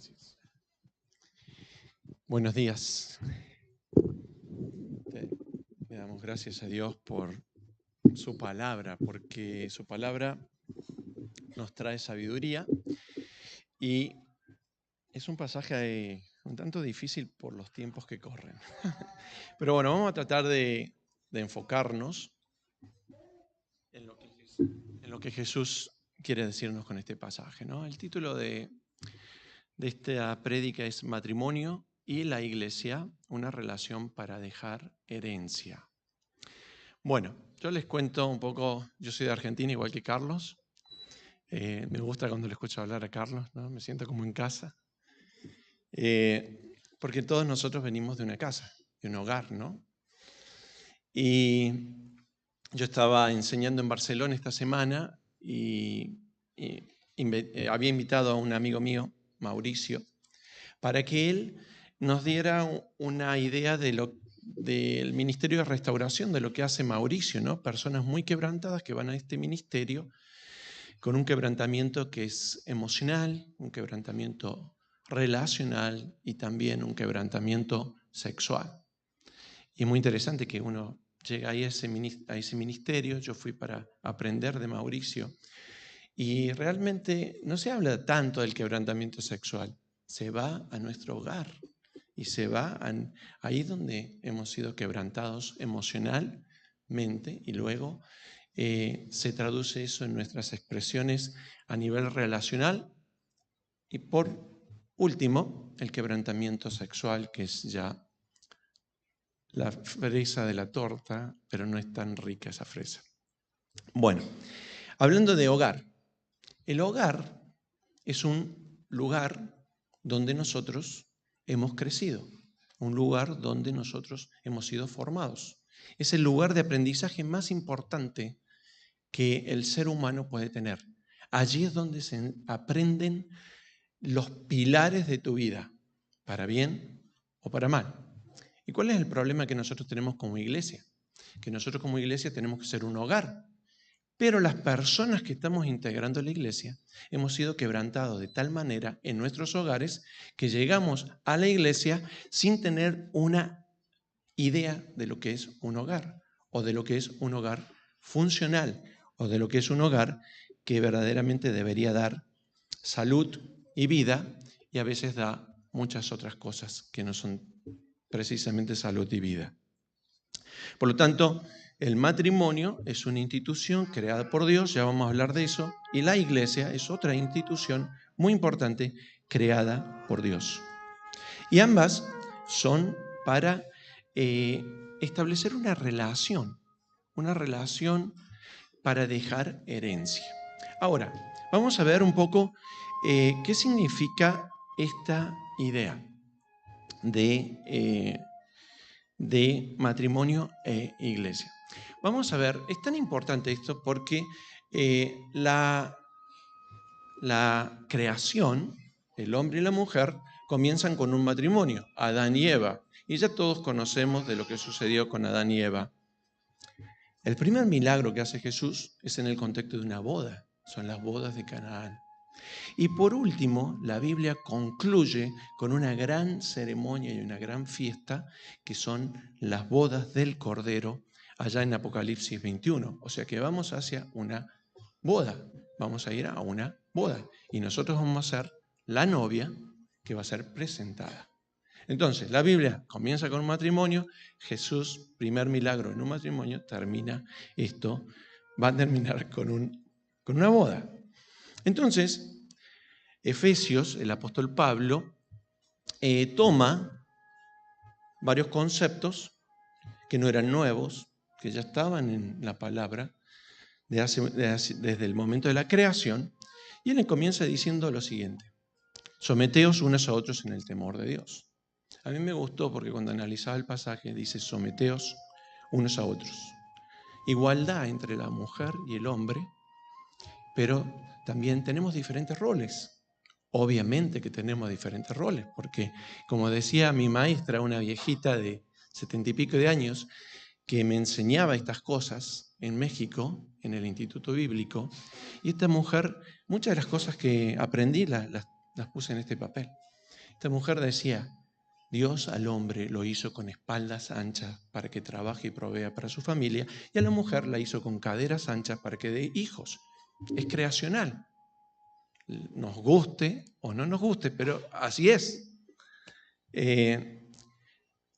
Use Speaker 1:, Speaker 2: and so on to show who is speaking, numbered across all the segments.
Speaker 1: Gracias. Buenos días. Le damos gracias a Dios por su palabra, porque su palabra nos trae sabiduría y es un pasaje un tanto difícil por los tiempos que corren. Pero bueno, vamos a tratar de enfocarnos en lo que Jesús quiere decirnos con este pasaje, ¿no? El título de esta prédica es Matrimonio y la Iglesia, una relación para dejar herencia. Bueno, yo les cuento un poco, yo soy de Argentina igual que Carlos. Me gusta cuando le escucho hablar a Carlos, ¿no? Me siento como en casa. Porque todos nosotros venimos de una casa, de un hogar, ¿no? Y yo estaba enseñando en Barcelona esta semana y había invitado a un amigo mío, Mauricio, para que él nos diera una idea del Ministerio de Restauración, de lo que hace Mauricio, ¿no? Personas muy quebrantadas que van a este ministerio con un quebrantamiento que es emocional, un quebrantamiento relacional y también un quebrantamiento sexual. Y es muy interesante que uno llega ahí a ese ministerio. Yo fui para aprender de Mauricio y realmente no se habla tanto del quebrantamiento sexual. Se va a nuestro hogar y se va ahí donde hemos sido quebrantados emocionalmente y luego se traduce eso en nuestras expresiones a nivel relacional y por último el quebrantamiento sexual, que es ya la fresa de la torta, pero no es tan rica esa fresa. Bueno, hablando de hogar, el hogar es un lugar donde nosotros hemos crecido, un lugar donde nosotros hemos sido formados. Es el lugar de aprendizaje más importante que el ser humano puede tener. Allí es donde se aprenden los pilares de tu vida, para bien o para mal. ¿Y cuál es el problema que nosotros tenemos como iglesia? Que nosotros como iglesia tenemos que ser un hogar. Pero las personas que estamos integrando la iglesia hemos sido quebrantados de tal manera en nuestros hogares que llegamos a la iglesia sin tener una idea de lo que es un hogar o de lo que es un hogar funcional o de lo que es un hogar que verdaderamente debería dar salud y vida y a veces da muchas otras cosas que no son precisamente salud y vida. Por lo tanto, el matrimonio es una institución creada por Dios, ya vamos a hablar de eso, y la iglesia es otra institución muy importante creada por Dios. Y ambas son para establecer una relación para dejar herencia. Ahora, vamos a ver un poco qué significa esta idea de matrimonio e iglesia. Vamos a ver, es tan importante esto porque la creación, el hombre y la mujer, comienzan con un matrimonio, Adán y Eva. Y ya todos conocemos de lo que sucedió con Adán y Eva. El primer milagro que hace Jesús es en el contexto de una boda, son las bodas de Canaán. Y por último, la Biblia concluye con una gran ceremonia y una gran fiesta que son las bodas del Cordero allá en Apocalipsis 21. O sea que vamos hacia una boda, vamos a ir a una boda y nosotros vamos a ser la novia que va a ser presentada. Entonces, la Biblia comienza con un matrimonio, Jesús, primer milagro en un matrimonio, termina esto, va a terminar con una boda. Entonces, Efesios, el apóstol Pablo, toma varios conceptos que no eran nuevos, que ya estaban en la palabra desde el momento de la creación, y él comienza diciendo lo siguiente: someteos unos a otros en el temor de Dios. A mí me gustó porque cuando analizaba el pasaje dice someteos unos a otros. Igualdad entre la mujer y el hombre, pero también tenemos diferentes roles. Obviamente que tenemos diferentes roles, porque como decía mi maestra, una viejita de 70 y pico de años, que me enseñaba estas cosas en México, en el Instituto Bíblico, y esta mujer, muchas de las cosas que aprendí las las puse en este papel. Esta mujer decía, Dios al hombre lo hizo con espaldas anchas para que trabaje y provea para su familia, y a la mujer la hizo con caderas anchas para que dé hijos. Es creacional. Nos guste o no nos guste, pero así es.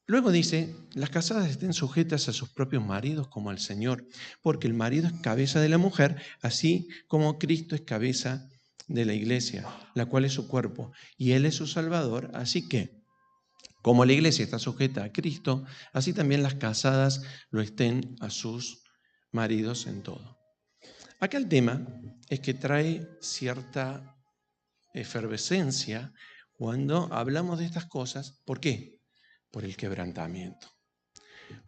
Speaker 1: Luego dice, las casadas estén sujetas a sus propios maridos como al Señor, porque el marido es cabeza de la mujer, así como Cristo es cabeza de la iglesia, la cual es su cuerpo, y Él es su Salvador. Así que, como la iglesia está sujeta a Cristo, así también las casadas lo estén a sus maridos en todo. Acá el tema es que trae cierta efervescencia cuando hablamos de estas cosas. ¿Por qué? Por el quebrantamiento.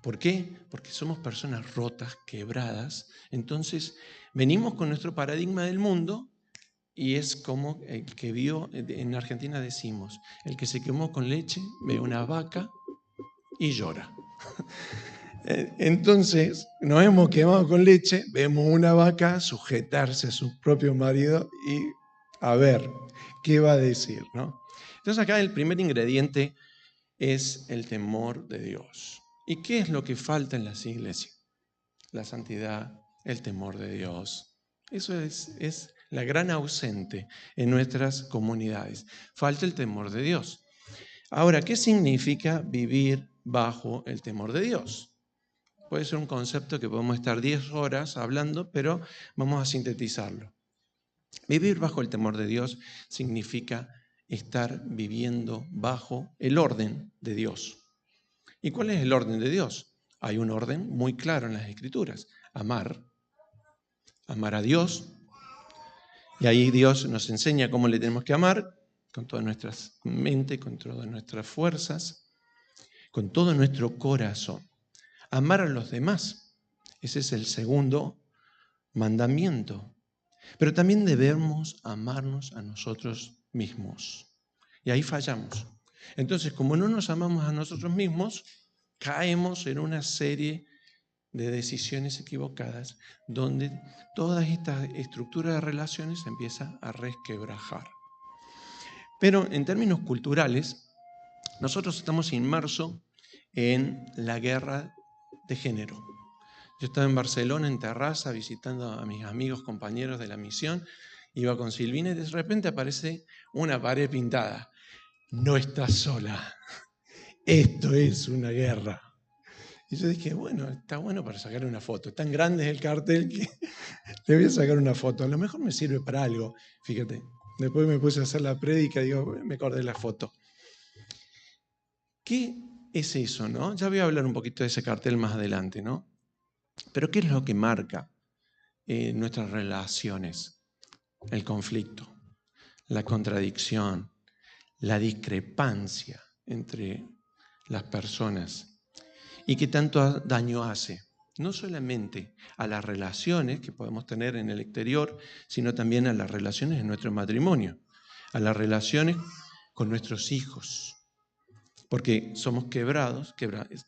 Speaker 1: ¿Por qué? Porque somos personas rotas, quebradas. Entonces, venimos con nuestro paradigma del mundo y es como el que vio, en Argentina decimos, el que se quemó con leche ve una vaca y llora. Entonces, nos hemos quemado con leche, vemos una vaca sujetarse a su propio marido y a ver qué va a decir, ¿no? Entonces acá el primer ingrediente es el temor de Dios. ¿Y qué es lo que falta en las iglesias? La santidad, el temor de Dios. Eso es la gran ausente en nuestras comunidades. Falta el temor de Dios. Ahora, ¿qué significa vivir bajo el temor de Dios? Puede ser un concepto que podemos estar 10 horas hablando, pero vamos a sintetizarlo. Vivir bajo el temor de Dios significa estar viviendo bajo el orden de Dios. ¿Y cuál es el orden de Dios? Hay un orden muy claro en las Escrituras. Amar a Dios. Y ahí Dios nos enseña cómo le tenemos que amar, con toda nuestra mente, con todas nuestras fuerzas, con todo nuestro corazón. Amar a los demás. Ese es el segundo mandamiento. Pero también debemos amarnos a nosotros mismos. Y ahí fallamos. Entonces, como no nos amamos a nosotros mismos, caemos en una serie de decisiones equivocadas donde toda esta estructura de relaciones se empieza a resquebrajar. Pero en términos culturales, nosotros estamos inmersos en la guerra de género. Yo estaba en Barcelona, en Terrassa, visitando a mis amigos, compañeros de la misión. Iba con Silvina y de repente aparece una pared pintada. No estás sola. Esto es una guerra. Y yo dije, bueno, está bueno para sacar una foto. Tan grande es el cartel que le voy a sacar una foto. A lo mejor me sirve para algo. Fíjate, después me puse a hacer la prédica y digo, me acordé de la foto. ¿Qué es eso, no? Ya voy a hablar un poquito de ese cartel más adelante, ¿no? Pero ¿qué es lo que marca nuestras relaciones? El conflicto, la contradicción, la discrepancia entre las personas. ¿Y qué tanto daño hace? No solamente a las relaciones que podemos tener en el exterior, sino también a las relaciones en nuestro matrimonio, a las relaciones con nuestros hijos. Porque somos quebrados,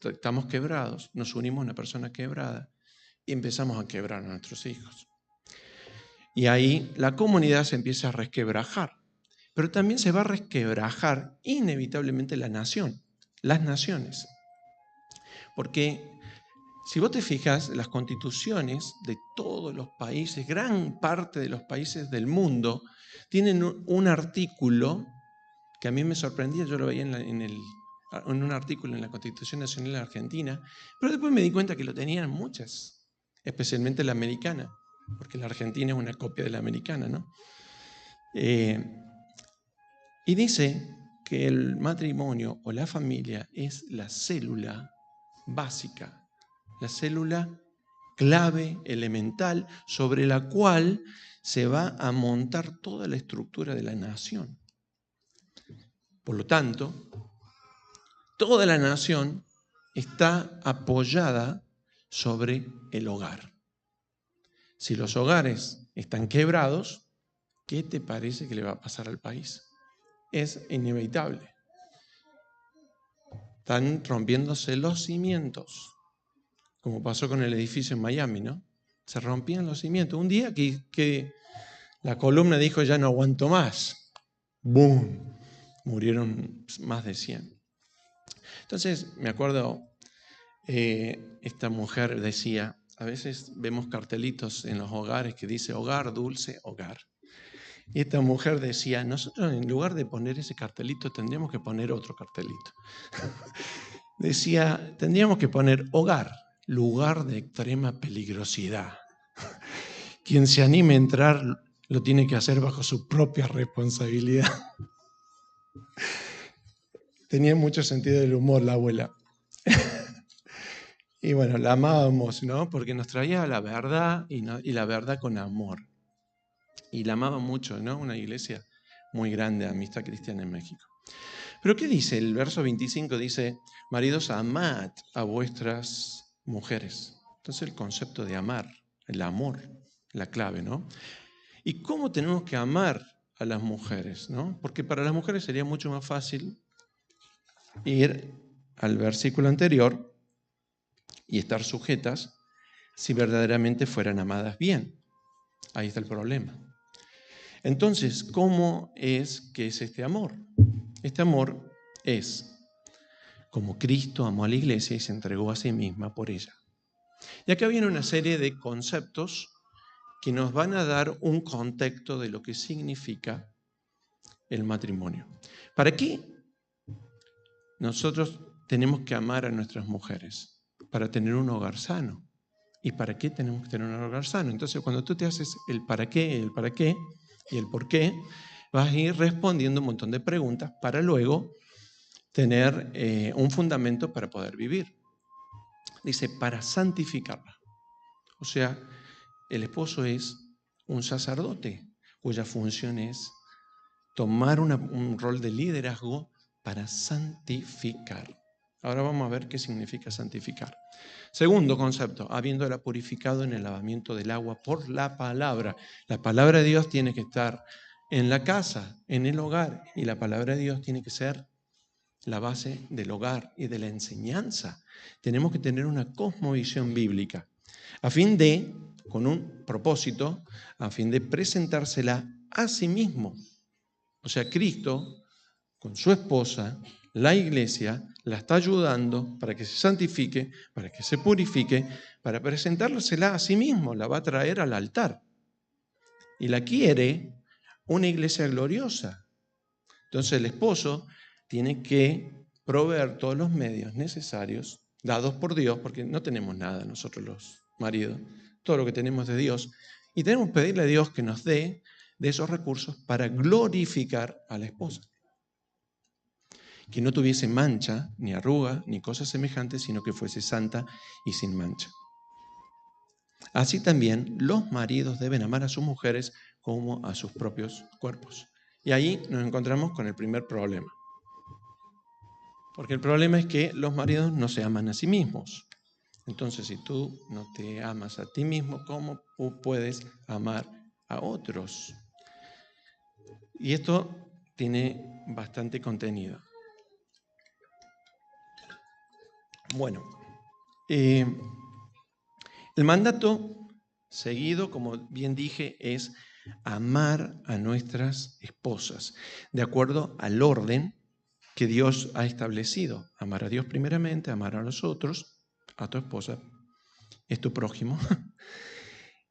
Speaker 1: estamos quebrados, nos unimos a una persona quebrada y empezamos a quebrar a nuestros hijos. Y ahí la comunidad se empieza a resquebrajar. Pero también se va a resquebrajar inevitablemente la nación, las naciones. Porque si vos te fijas, las constituciones de todos los países, gran parte de los países del mundo, tienen un artículo que a mí me sorprendía, yo lo veía en un artículo en la Constitución Nacional de Argentina, pero después me di cuenta que lo tenían muchas, especialmente la americana, porque la argentina es una copia de la americana, ¿no? Y dice que el matrimonio o la familia es la célula básica, la célula clave, elemental, sobre la cual se va a montar toda la estructura de la nación. Por lo tanto, toda la nación está apoyada sobre el hogar. Si los hogares están quebrados, ¿qué te parece que le va a pasar al país? Es inevitable. Están rompiéndose los cimientos, como pasó con el edificio en Miami, ¿no? Se rompían los cimientos. Un día que la columna dijo, ya no aguanto más. ¡boom! Murieron más de 100. Entonces, me acuerdo, esta mujer decía, a veces vemos cartelitos en los hogares que dice hogar, dulce, hogar. Y esta mujer decía, nosotros en lugar de poner ese cartelito tendríamos que poner otro cartelito. Decía, tendríamos que poner hogar, lugar de extrema peligrosidad. Quien se anime a entrar lo tiene que hacer bajo su propia responsabilidad. Tenía mucho sentido del humor la abuela. Y bueno, la amábamos, ¿no? Porque nos traía la verdad y la verdad con amor. Y la amaba mucho, ¿no? Una iglesia muy grande, Amistad Cristiana en México. Pero ¿qué dice? El verso 25 dice, maridos, amad a vuestras mujeres. Entonces el concepto de amar, el amor, la clave, ¿no? ¿Y cómo tenemos que amar a las mujeres, ¿no? Porque para las mujeres sería mucho más fácil ir al versículo anterior y estar sujetas si verdaderamente fueran amadas bien. Ahí está el problema. Entonces, ¿cómo es que es este amor? Este amor es como Cristo amó a la iglesia y se entregó a sí misma por ella. Y acá viene una serie de conceptos que nos van a dar un contexto de lo que significa el matrimonio. ¿Para qué nosotros tenemos que amar a nuestras mujeres? Para tener un hogar sano. ¿Y para qué tenemos que tener un hogar sano? Entonces, cuando tú te haces el para qué y el por qué, vas a ir respondiendo un montón de preguntas para luego tener un fundamento para poder vivir. Dice, para santificarla. O sea, el esposo es un sacerdote cuya función es tomar un rol de liderazgo para santificar. Ahora vamos a ver qué significa santificar. Segundo concepto, habiéndola purificado en el lavamiento del agua por la palabra. La palabra de Dios tiene que estar en la casa, en el hogar, y la palabra de Dios tiene que ser la base del hogar y de la enseñanza. Tenemos que tener una cosmovisión bíblica, a fin de, con un propósito, a fin de presentársela a sí mismo. O sea, Cristo, con su esposa, la iglesia, la está ayudando para que se santifique, para que se purifique, para presentársela a sí mismo, la va a traer al altar. Y la quiere una iglesia gloriosa. Entonces el esposo tiene que proveer todos los medios necesarios dados por Dios, porque no tenemos nada nosotros los maridos, todo lo que tenemos de Dios, y tenemos que pedirle a Dios que nos dé de esos recursos para glorificar a la esposa. Que no tuviese mancha, ni arruga, ni cosas semejantes, sino que fuese santa y sin mancha. Así también los maridos deben amar a sus mujeres como a sus propios cuerpos. Y ahí nos encontramos con el primer problema. Porque el problema es que los maridos no se aman a sí mismos. Entonces, si tú no te amas a ti mismo, ¿cómo puedes amar a otros? Y esto tiene bastante contenido. Bueno, el mandato seguido, como bien dije, es amar a nuestras esposas, de acuerdo al orden que Dios ha establecido. Amar a Dios primeramente, amar a los otros, a tu esposa, es tu prójimo,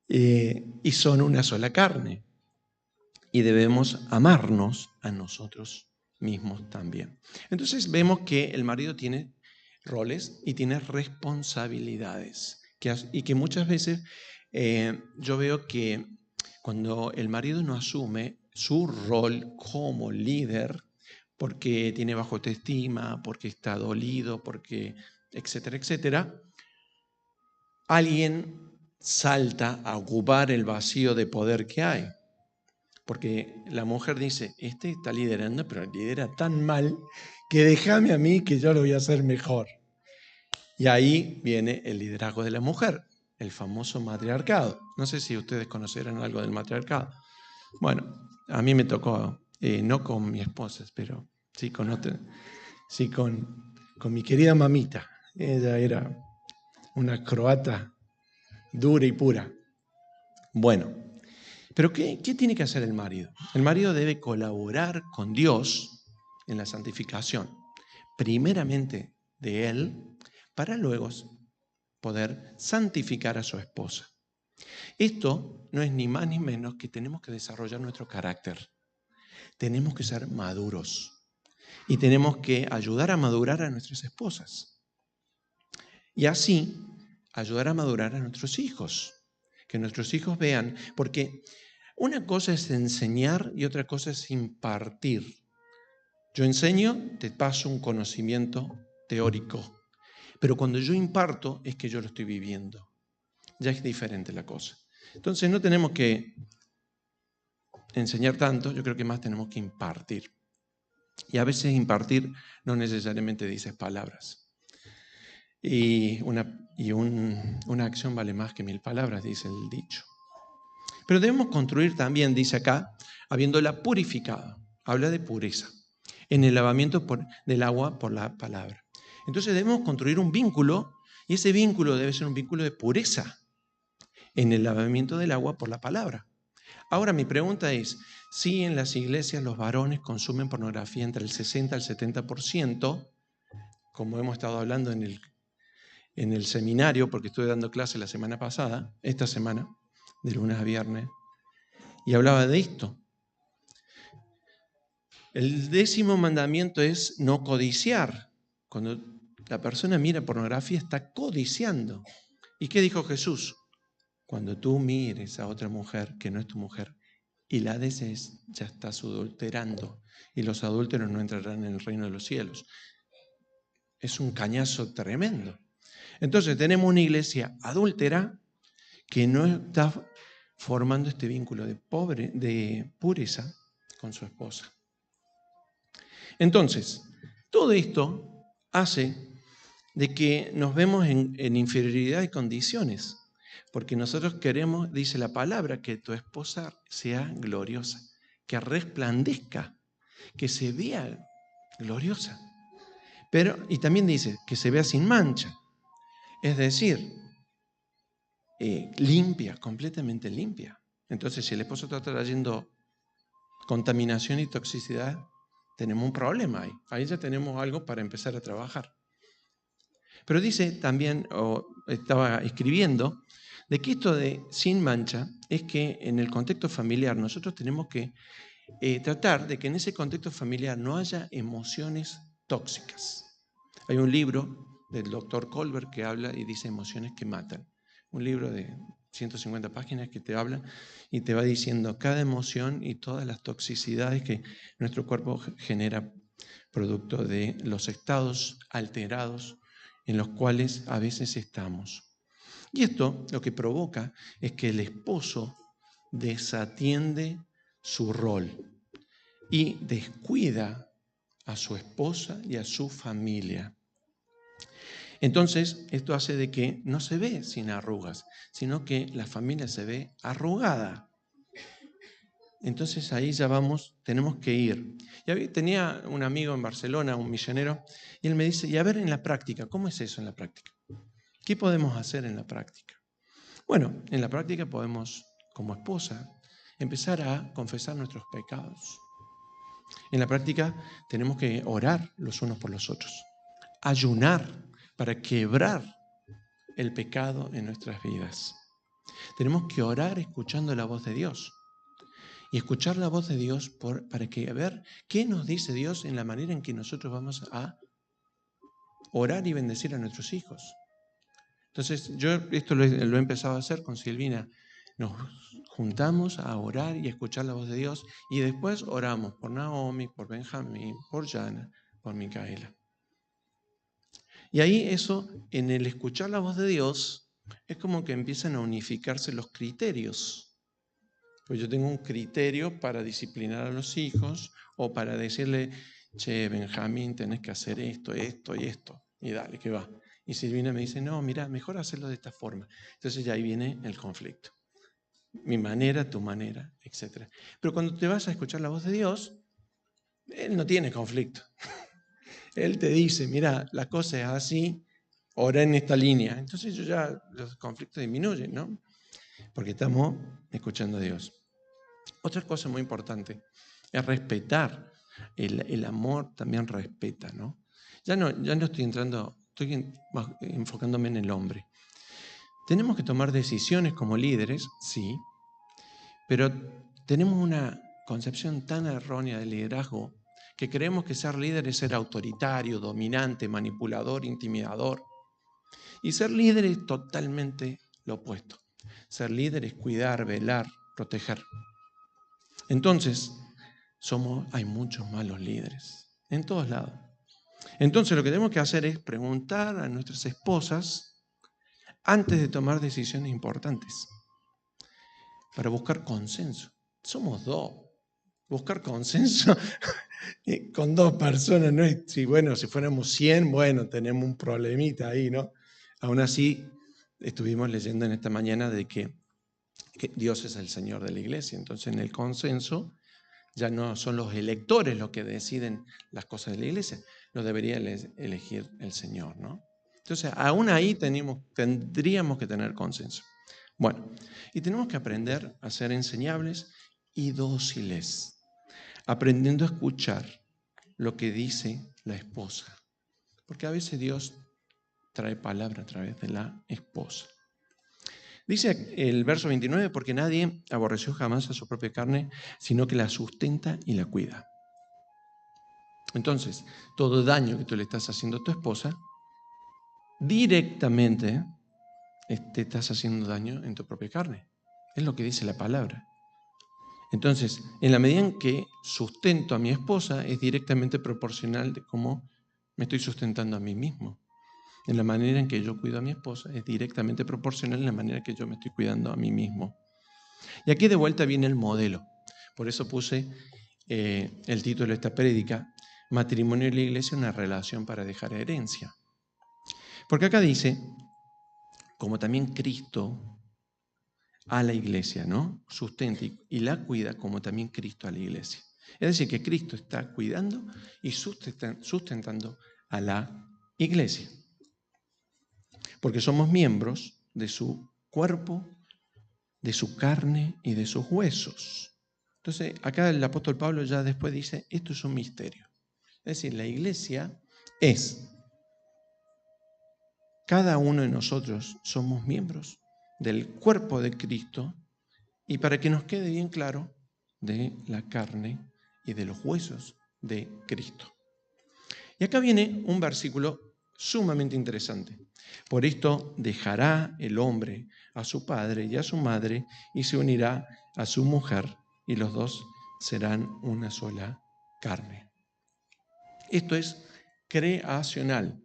Speaker 1: y son una sola carne. Y debemos amarnos a nosotros mismos también. Entonces vemos que el marido tiene roles y tiene responsabilidades, y que muchas veces yo veo que cuando el marido no asume su rol como líder, porque tiene bajo autoestima, porque está dolido, porque etcétera, etcétera, alguien salta a ocupar el vacío de poder que hay. Porque la mujer dice, este está liderando, pero lidera tan mal que déjame a mí que yo lo voy a hacer mejor. Y ahí viene el liderazgo de la mujer, el famoso matriarcado. No sé si ustedes conocerán algo del matriarcado. Bueno, a mí me tocó, no con mi esposa, pero sí con otra, sí con mi querida mamita. Ella era una croata dura y pura. Bueno, Pero ¿qué tiene que hacer el marido? El marido debe colaborar con Dios en la santificación, primeramente de él, para luego poder santificar a su esposa. Esto no es ni más ni menos que tenemos que desarrollar nuestro carácter. Tenemos que ser maduros y tenemos que ayudar a madurar a nuestras esposas. Y así ayudar a madurar a nuestros hijos. Que nuestros hijos vean, porque una cosa es enseñar y otra cosa es impartir. Yo enseño, te paso un conocimiento teórico, pero cuando yo imparto es que yo lo estoy viviendo. Ya es diferente la cosa. Entonces no tenemos que enseñar tanto, yo creo que más tenemos que impartir. Y a veces impartir no necesariamente dice palabras. Y una acción vale más que 1000 palabras, dice el dicho. Pero debemos construir también, dice acá, habiéndola purificado. Habla de pureza. En el lavamiento del agua por la palabra. Entonces debemos construir un vínculo, y ese vínculo debe ser un vínculo de pureza. En el lavamiento del agua por la palabra. Ahora mi pregunta es, si en las iglesias los varones consumen pornografía entre el 60 al 70%, como hemos estado hablando en el seminario, porque estuve dando clase la semana pasada, esta semana, de lunes a viernes, y hablaba de esto. El 10º mandamiento es no codiciar. Cuando la persona mira pornografía está codiciando. ¿Y qué dijo Jesús? Cuando tú mires a otra mujer que no es tu mujer y la desees, ya estás adulterando. Y los adúlteros no entrarán en el reino de los cielos. Es un cañazo tremendo. Entonces tenemos una iglesia adúltera que no está formando este vínculo de pureza con su esposa. Entonces, todo esto hace de que nos vemos en inferioridad de condiciones, porque nosotros queremos, dice la palabra, que tu esposa sea gloriosa, que resplandezca, que se vea gloriosa. Y también dice que se vea sin mancha, es decir, limpia, completamente limpia. Entonces, si el esposo está trayendo contaminación y toxicidad, tenemos un problema ahí. Ahí ya tenemos algo para empezar a trabajar. Pero dice también, o estaba escribiendo, de que esto de sin mancha es que en el contexto familiar nosotros tenemos que tratar de que en ese contexto familiar no haya emociones tóxicas. Hay un libro del doctor Kohlberg que habla y dice emociones que matan. Un libro de 150 páginas que te habla y te va diciendo cada emoción y todas las toxicidades que nuestro cuerpo genera producto de los estados alterados en los cuales a veces estamos. Y esto lo que provoca es que el esposo desatiende su rol y descuida a su esposa y a su familia. Entonces, esto hace de que no se ve sin arrugas, sino que la familia se ve arrugada. Entonces ahí ya tenemos que ir. Y tenía un amigo en Barcelona, un misionero, y él me dice, y a ver en la práctica, ¿cómo es eso en la práctica? ¿Qué podemos hacer en la práctica? Bueno, en la práctica podemos, como esposa, empezar a confesar nuestros pecados. En la práctica tenemos que orar los unos por los otros, ayunar para quebrar el pecado en nuestras vidas. Tenemos que orar escuchando la voz de Dios. Y escuchar la voz de Dios para ver qué nos dice Dios en la manera en que nosotros vamos a orar y bendecir a nuestros hijos. Entonces, yo esto lo he empezado a hacer con Silvina. Nos juntamos a orar y a escuchar la voz de Dios y después oramos por Naomi, por Benjamín, por Jana, por Micaela. Y ahí eso, en el escuchar la voz de Dios, es como que empiezan a unificarse los criterios. Pues yo tengo un criterio para disciplinar a los hijos o para decirle, che, Benjamín, tenés que hacer esto, esto y esto. Y dale, que va. Y Silvina me dice, no, mira, mejor hacerlo de esta forma. Entonces ya ahí viene el conflicto. Mi manera, tu manera, etc. Pero cuando te vas a escuchar la voz de Dios, Él no tiene conflicto. Él te dice, mira, la cosa es así, ora en esta línea. Entonces los conflictos disminuyen, ¿no? Porque estamos escuchando a Dios. Otra cosa muy importante es respetar. El amor también respeta, ¿no? Ya no estoy entrando, enfocándome en el hombre. Tenemos que tomar decisiones como líderes, sí, pero tenemos una concepción tan errónea del liderazgo que creemos que ser líder es ser autoritario, dominante, manipulador, intimidador. Y ser líder es totalmente lo opuesto. Ser líder es cuidar, velar, proteger. Entonces, hay muchos malos líderes en todos lados. Entonces, lo que tenemos que hacer es preguntar a nuestras esposas antes de tomar decisiones importantes para buscar consenso. Somos dos. Buscar consenso con dos personas no es, si fuéramos 100, bueno, tenemos un problemita ahí, ¿no? Aún así, estuvimos leyendo en esta mañana de que Dios es el Señor de la iglesia. Entonces, en el consenso ya no son los electores los que deciden las cosas de la iglesia, lo debería elegir el Señor, ¿no? Entonces, aún ahí tendríamos que tener consenso. Bueno, y tenemos que aprender a ser enseñables y dóciles, aprendiendo a escuchar lo que dice la esposa. Porque a veces Dios trae palabra a través de la esposa. Dice el verso 29, porque nadie aborreció jamás a su propia carne, sino que la sustenta y la cuida. Entonces, todo daño que tú le estás haciendo a tu esposa, directamente te estás haciendo daño en tu propia carne. Es lo que dice la palabra. Entonces, en la medida en que sustento a mi esposa, es directamente proporcional de cómo me estoy sustentando a mí mismo. En la manera en que yo cuido a mi esposa, es directamente proporcional en la manera en que yo me estoy cuidando a mí mismo. Y aquí de vuelta viene el modelo. Por eso puse el título de esta prédica, Matrimonio y la Iglesia, una relación para dejar herencia. Porque acá dice, como también Cristo a la iglesia, ¿no? Sustenta y la cuida como también Cristo a la iglesia. Es decir, que Cristo está cuidando y sustentando a la iglesia. Porque somos miembros de su cuerpo, de su carne y de sus huesos. Entonces, acá el apóstol Pablo ya después dice, esto es un misterio. Es decir, la iglesia es, cada uno de nosotros somos miembros del cuerpo de Cristo y para que nos quede bien claro, de la carne y de los huesos de Cristo. Y acá viene un versículo sumamente interesante. Por esto dejará el hombre a su padre y a su madre y se unirá a su mujer y los dos serán una sola carne. Esto es creacional.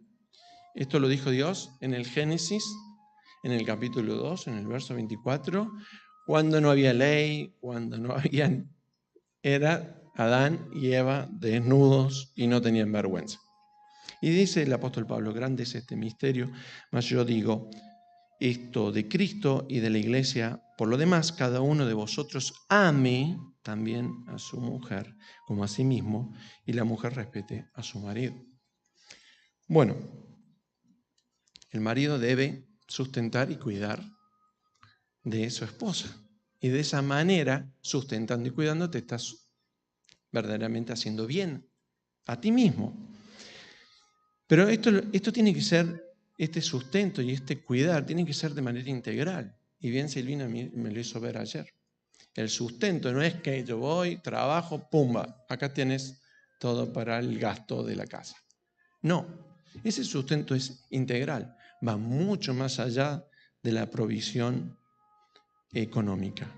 Speaker 1: Esto lo dijo Dios en el Génesis, en el capítulo 2, en el verso 24, cuando no había ley, cuando no habían, era Adán y Eva desnudos y no tenían vergüenza. Y dice el apóstol Pablo, grande es este misterio, mas yo digo esto de Cristo y de la iglesia, por lo demás, cada uno de vosotros ame también a su mujer como a sí mismo y la mujer respete a su marido. Bueno, el marido debe sustentar y cuidar de su esposa. Y de esa manera, sustentando y cuidando, te estás verdaderamente haciendo bien a ti mismo. Pero esto tiene que ser, este sustento y este cuidar, tiene que ser de manera integral. Y bien Silvina me lo hizo ver ayer. El sustento no es que yo voy, trabajo, pumba, acá tienes todo para el gasto de la casa. No, ese sustento es integral, va mucho más allá de la provisión económica.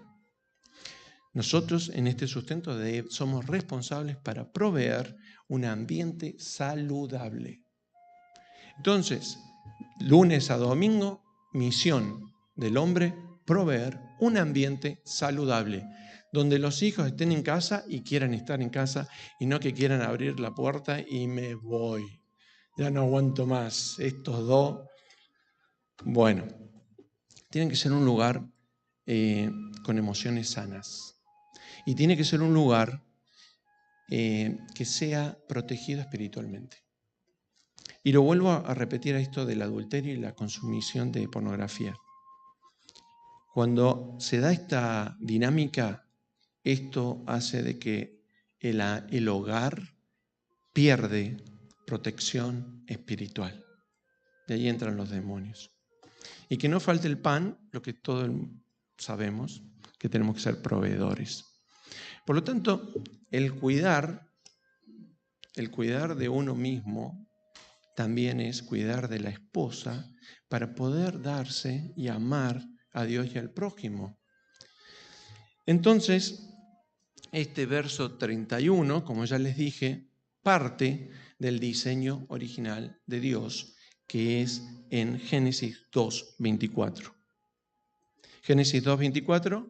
Speaker 1: Nosotros en este sustento somos responsables para proveer un ambiente saludable. Entonces, lunes a domingo, misión del hombre, proveer un ambiente saludable, donde los hijos estén en casa y quieran estar en casa y no que quieran abrir la puerta y me voy. Ya no aguanto más. Estos dos, bueno, tienen que ser un lugar con emociones sanas. Y tiene que ser un lugar que sea protegido espiritualmente. Y lo vuelvo a repetir a esto del adulterio y la consumición de pornografía. Cuando se da esta dinámica, esto hace de que el hogar pierde protección espiritual. De ahí entran los demonios. Y que no falte el pan, lo que todos sabemos, que tenemos que ser proveedores. Por lo tanto, el cuidar de uno mismo también es cuidar de la esposa para poder darse y amar a Dios y al prójimo. Entonces, este verso 31, como ya les dije, parte del diseño original de Dios, que es en Génesis 2:24. Génesis 2:24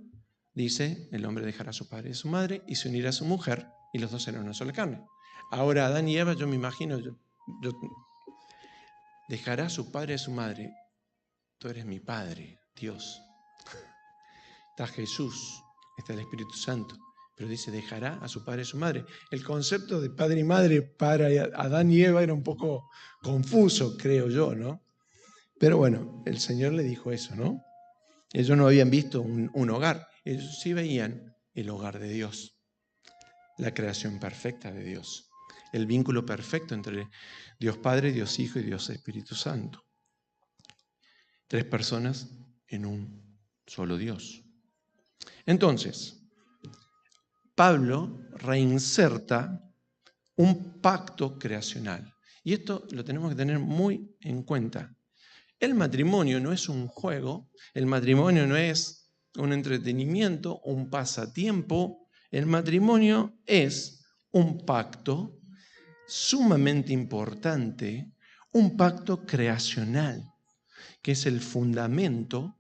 Speaker 1: dice, el hombre dejará a su padre y a su madre y se unirá a su mujer y los dos serán una sola carne. Ahora Adán y Eva, yo me imagino, dejará a su padre y a su madre. Tú eres mi padre, Dios. Está Jesús, está el Espíritu Santo. Pero dice, dejará a su padre y a su madre. El concepto de padre y madre para Adán y Eva era un poco confuso, creo yo, ¿no? Pero bueno, el Señor le dijo eso, ¿no? Ellos no habían visto un hogar. Ellos sí veían el hogar de Dios. La creación perfecta de Dios. El vínculo perfecto entre Dios Padre, Dios Hijo y Dios Espíritu Santo. 3 personas en un solo Dios. Entonces, Pablo reinserta un pacto creacional. Y esto lo tenemos que tener muy en cuenta. El matrimonio no es un juego, el matrimonio no es un entretenimiento, un pasatiempo. El matrimonio es un pacto sumamente importante, un pacto creacional, que es el fundamento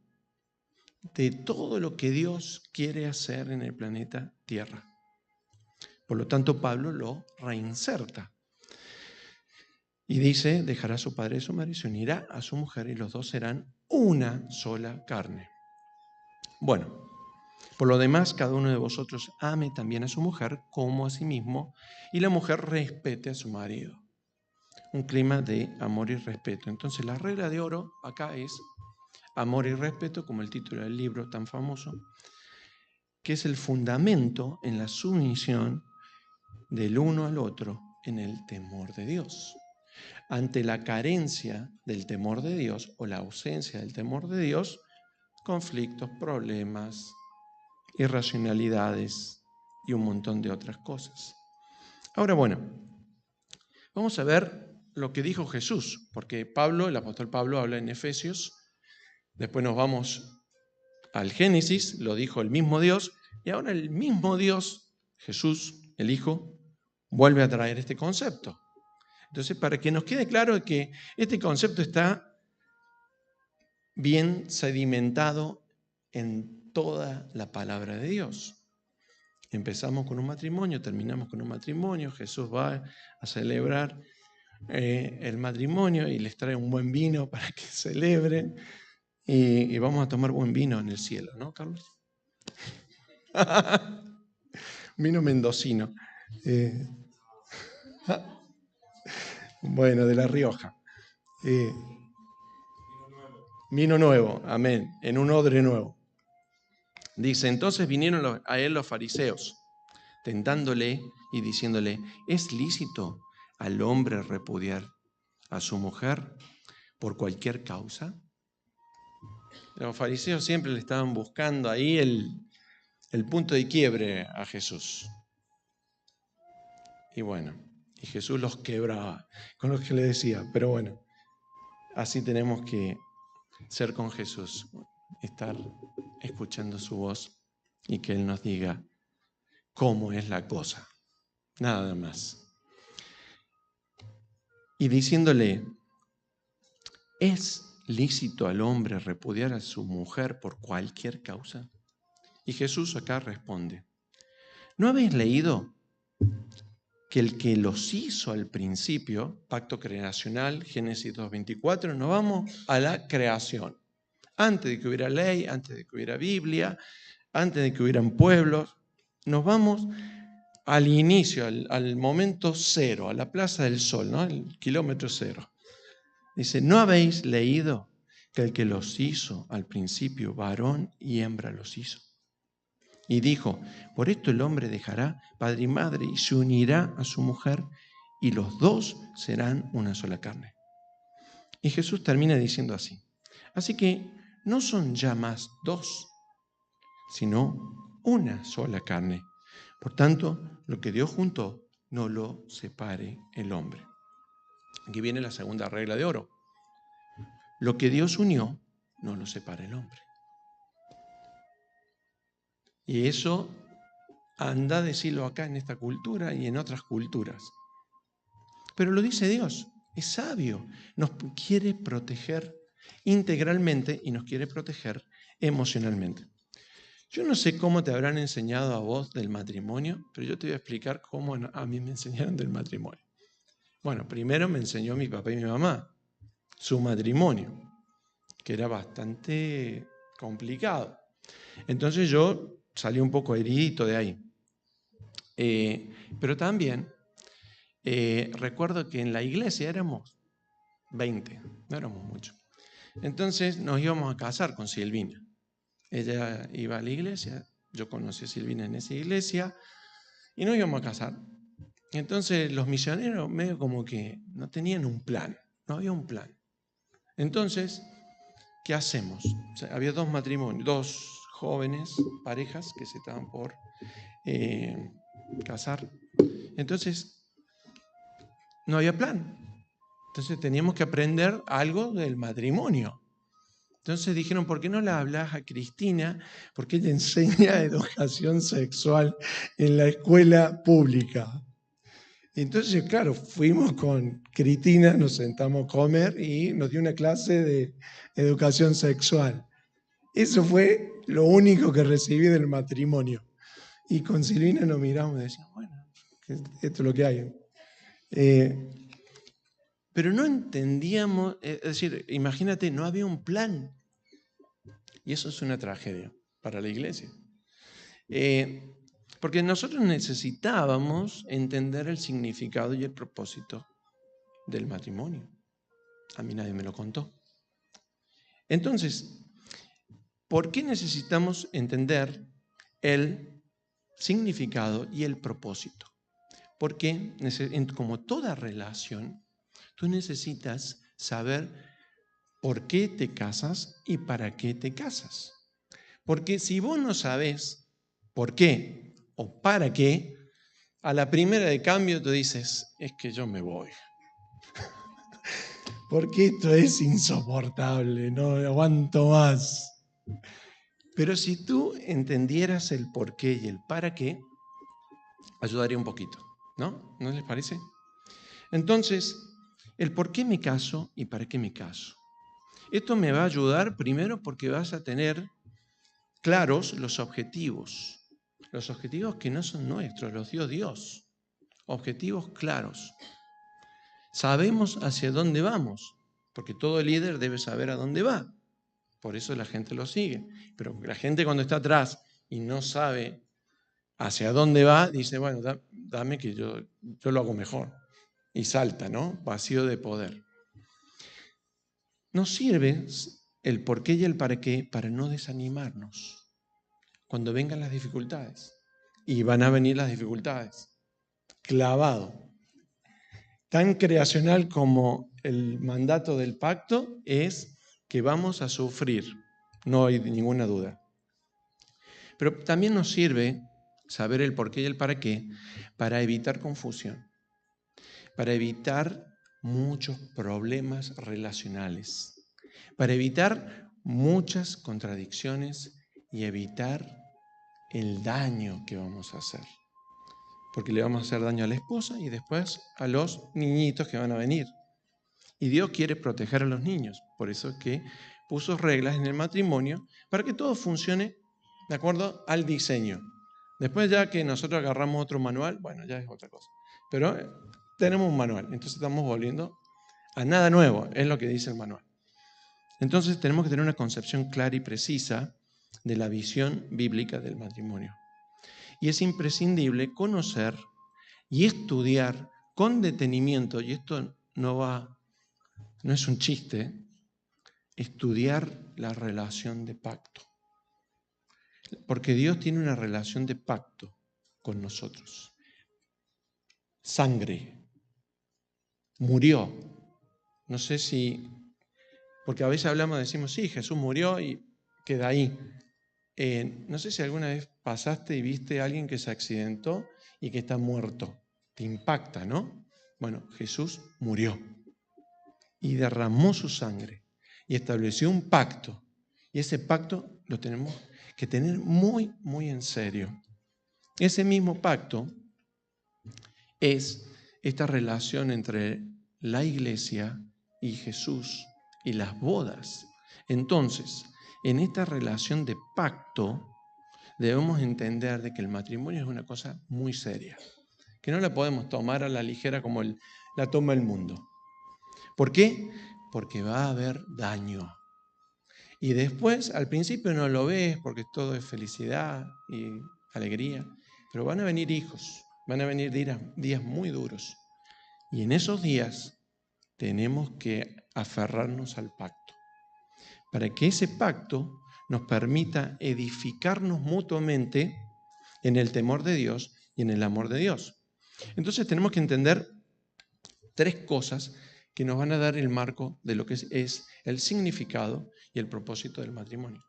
Speaker 1: de todo lo que Dios quiere hacer en el planeta Tierra. Por lo tanto, Pablo lo reinserta. Y dice, dejará a su padre y a su madre y se unirá a su mujer y los dos serán una sola carne. Bueno, por lo demás, cada uno de vosotros ame también a su mujer como a sí mismo y la mujer respete a su marido. Un clima de amor y respeto. Entonces, la regla de oro acá es amor y respeto, como el título del libro tan famoso, que es el fundamento en la sumisión del uno al otro en el temor de Dios. Ante la carencia del temor de Dios o la ausencia del temor de Dios, conflictos, problemas, irracionalidades y un montón de otras cosas. Ahora, bueno, vamos a ver lo que dijo Jesús, porque Pablo, el apóstol Pablo habla en Efesios, después nos vamos al Génesis, lo dijo el mismo Dios, y ahora el mismo Dios, Jesús, el Hijo, vuelve a traer este concepto. Entonces, para que nos quede claro que este concepto está bien sedimentado en toda la palabra de Dios. Empezamos con un matrimonio, terminamos con un matrimonio, Jesús va a celebrar el matrimonio y les trae un buen vino para que celebren y vamos a tomar buen vino en el cielo, ¿no, Carlos? Vino mendocino. Bueno, de La Rioja. Vino nuevo, amén, en un odre nuevo. Dice, entonces vinieron a él los fariseos, tentándole y diciéndole, ¿es lícito al hombre repudiar a su mujer por cualquier causa? Los fariseos siempre le estaban buscando ahí el punto de quiebre a Jesús. Y bueno, y Jesús los quebraba con lo que le decía. Pero bueno, así tenemos que ser con Jesús, estar escuchando su voz y que Él nos diga cómo es la cosa, nada más. Y diciéndole, ¿es lícito al hombre repudiar a su mujer por cualquier causa? Y Jesús acá responde, ¿no habéis leído que el que los hizo al principio, pacto creacional, Génesis 2:24, nos vamos a la creación? Antes de que hubiera ley, antes de que hubiera Biblia, antes de que hubieran pueblos, nos vamos al inicio, al momento cero, a la Plaza del Sol, ¿no? El kilómetro cero. Dice, ¿no habéis leído que el que los hizo al principio, varón y hembra los hizo? Y dijo, por esto el hombre dejará padre y madre y se unirá a su mujer y los dos serán una sola carne. Y Jesús termina diciendo así, así que no son ya más dos, sino una sola carne. Por tanto, lo que Dios juntó, no lo separe el hombre. Aquí viene la segunda regla de oro. Lo que Dios unió, no lo separa el hombre. Y eso anda a decirlo acá en esta cultura y en otras culturas. Pero lo dice Dios, es sabio, nos quiere proteger integralmente y nos quiere proteger emocionalmente. Yo no sé cómo te habrán enseñado a vos del matrimonio, pero yo te voy a explicar cómo a mí me enseñaron del matrimonio. Bueno, primero me enseñó mi papá y mi mamá su matrimonio, que era bastante complicado. Entonces yo salí un poco heridito de ahí. Pero también recuerdo que en la iglesia éramos 20, no éramos muchos. Entonces nos íbamos a casar con Silvina. Ella iba a la iglesia, yo conocí a Silvina en esa iglesia y nos íbamos a casar. Entonces los misioneros medio como que no tenían un plan, no había un plan. Entonces, ¿qué hacemos? O sea, había dos matrimonios, dos jóvenes, parejas que se estaban por casar. Entonces, no había plan. Entonces teníamos que aprender algo del matrimonio. Entonces dijeron, ¿por qué no la hablas a Cristina? Porque ella enseña educación sexual en la escuela pública. Entonces, claro, fuimos con Cristina, nos sentamos a comer y nos dio una clase de educación sexual. Eso fue lo único que recibí del matrimonio. Y con Silvina nos miramos y decíamos, bueno, esto es lo que hay. Pero no entendíamos, es decir, imagínate, no había un plan. Y eso es una tragedia para la iglesia. Porque nosotros necesitábamos entender el significado y el propósito del matrimonio. A mí nadie me lo contó. Entonces, ¿por qué necesitamos entender el significado y el propósito? Porque, como toda relación, tú necesitas saber por qué te casas y para qué te casas. Porque si vos no sabés por qué o para qué, a la primera de cambio tú dices, es que yo me voy. Porque esto es insoportable, no aguanto más. Pero si tú entendieras el por qué y el para qué, ayudaría un poquito, ¿no? ¿No les parece? Entonces, el por qué me caso y para qué me caso. Esto me va a ayudar primero porque vas a tener claros los objetivos que no son nuestros, los dio Dios, objetivos claros. Sabemos hacia dónde vamos, porque todo líder debe saber a dónde va, por eso la gente lo sigue. Pero la gente cuando está atrás y no sabe hacia dónde va, dice, bueno, dame que yo lo hago mejor. Y salta, ¿no? Vacío de poder. Nos sirve el por qué y el para qué para no desanimarnos cuando vengan las dificultades. Y van a venir las dificultades. Clavado. Tan creacional como el mandato del pacto es que vamos a sufrir. No hay ninguna duda. Pero también nos sirve saber el por qué y el para qué para evitar confusión, para evitar muchos problemas relacionales, para evitar muchas contradicciones y evitar el daño que vamos a hacer. Porque le vamos a hacer daño a la esposa y después a los niñitos que van a venir. Y Dios quiere proteger a los niños, por eso es que puso reglas en el matrimonio para que todo funcione de acuerdo al diseño. Después ya que nosotros agarramos otro manual, bueno, ya es otra cosa. Pero tenemos un manual, entonces estamos volviendo a nada nuevo, es lo que dice el manual. Entonces tenemos que tener una concepción clara y precisa de la visión bíblica del matrimonio. Y es imprescindible conocer y estudiar con detenimiento, y esto no es un chiste, estudiar la relación de pacto. Porque Dios tiene una relación de pacto con nosotros. Sangre. Murió. No sé si... Porque a veces hablamos, decimos, sí, Jesús murió y queda ahí. No sé si alguna vez pasaste y viste a alguien que se accidentó y que está muerto. Te impacta, ¿no? Bueno, Jesús murió y derramó su sangre y estableció un pacto. Y ese pacto lo tenemos que tener muy, muy en serio. Ese mismo pacto es esta relación entre la iglesia y Jesús y las bodas. Entonces, en esta relación de pacto, debemos entender de que el matrimonio es una cosa muy seria, que no la podemos tomar a la ligera como la toma el mundo. ¿Por qué? Porque va a haber daño. Y después, al principio no lo ves porque todo es felicidad y alegría, pero van a venir hijos, van a venir días muy duros. Y en esos días tenemos que aferrarnos al pacto, para que ese pacto nos permita edificarnos mutuamente en el temor de Dios y en el amor de Dios. Entonces tenemos que entender 3 cosas que nos van a dar el marco de lo que es el significado y el propósito del matrimonio.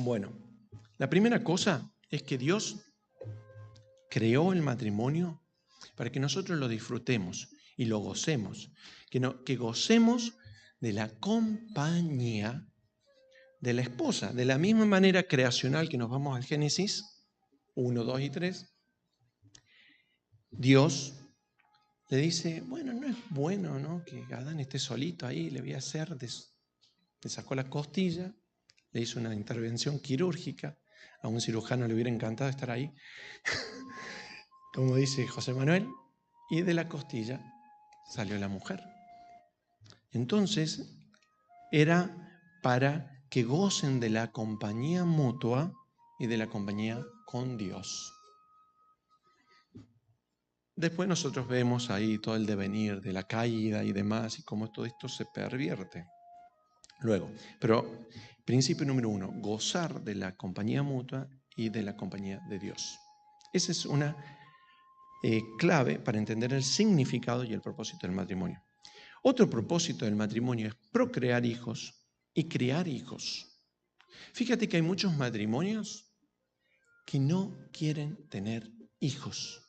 Speaker 1: Bueno, la primera cosa es que Dios creó el matrimonio para que nosotros lo disfrutemos y lo gocemos, que gocemos de la compañía de la esposa. De la misma manera creacional que nos vamos al Génesis 1, 2 y 3, Dios le dice, bueno, no es bueno, ¿no?, que Adán esté solito ahí, le voy a hacer, le sacó la costilla, le hizo una intervención quirúrgica, a un cirujano le hubiera encantado estar ahí, como dice José Manuel, y de la costilla salió la mujer. Entonces, era para que gocen de la compañía mutua y de la compañía con Dios. Después nosotros vemos ahí todo el devenir de la caída y demás, y cómo todo esto se pervierte. Luego, pero principio número 1, gozar de la compañía mutua y de la compañía de Dios. Esa es una clave para entender el significado y el propósito del matrimonio. Otro propósito del matrimonio es procrear hijos y criar hijos. Fíjate que hay muchos matrimonios que no quieren tener hijos,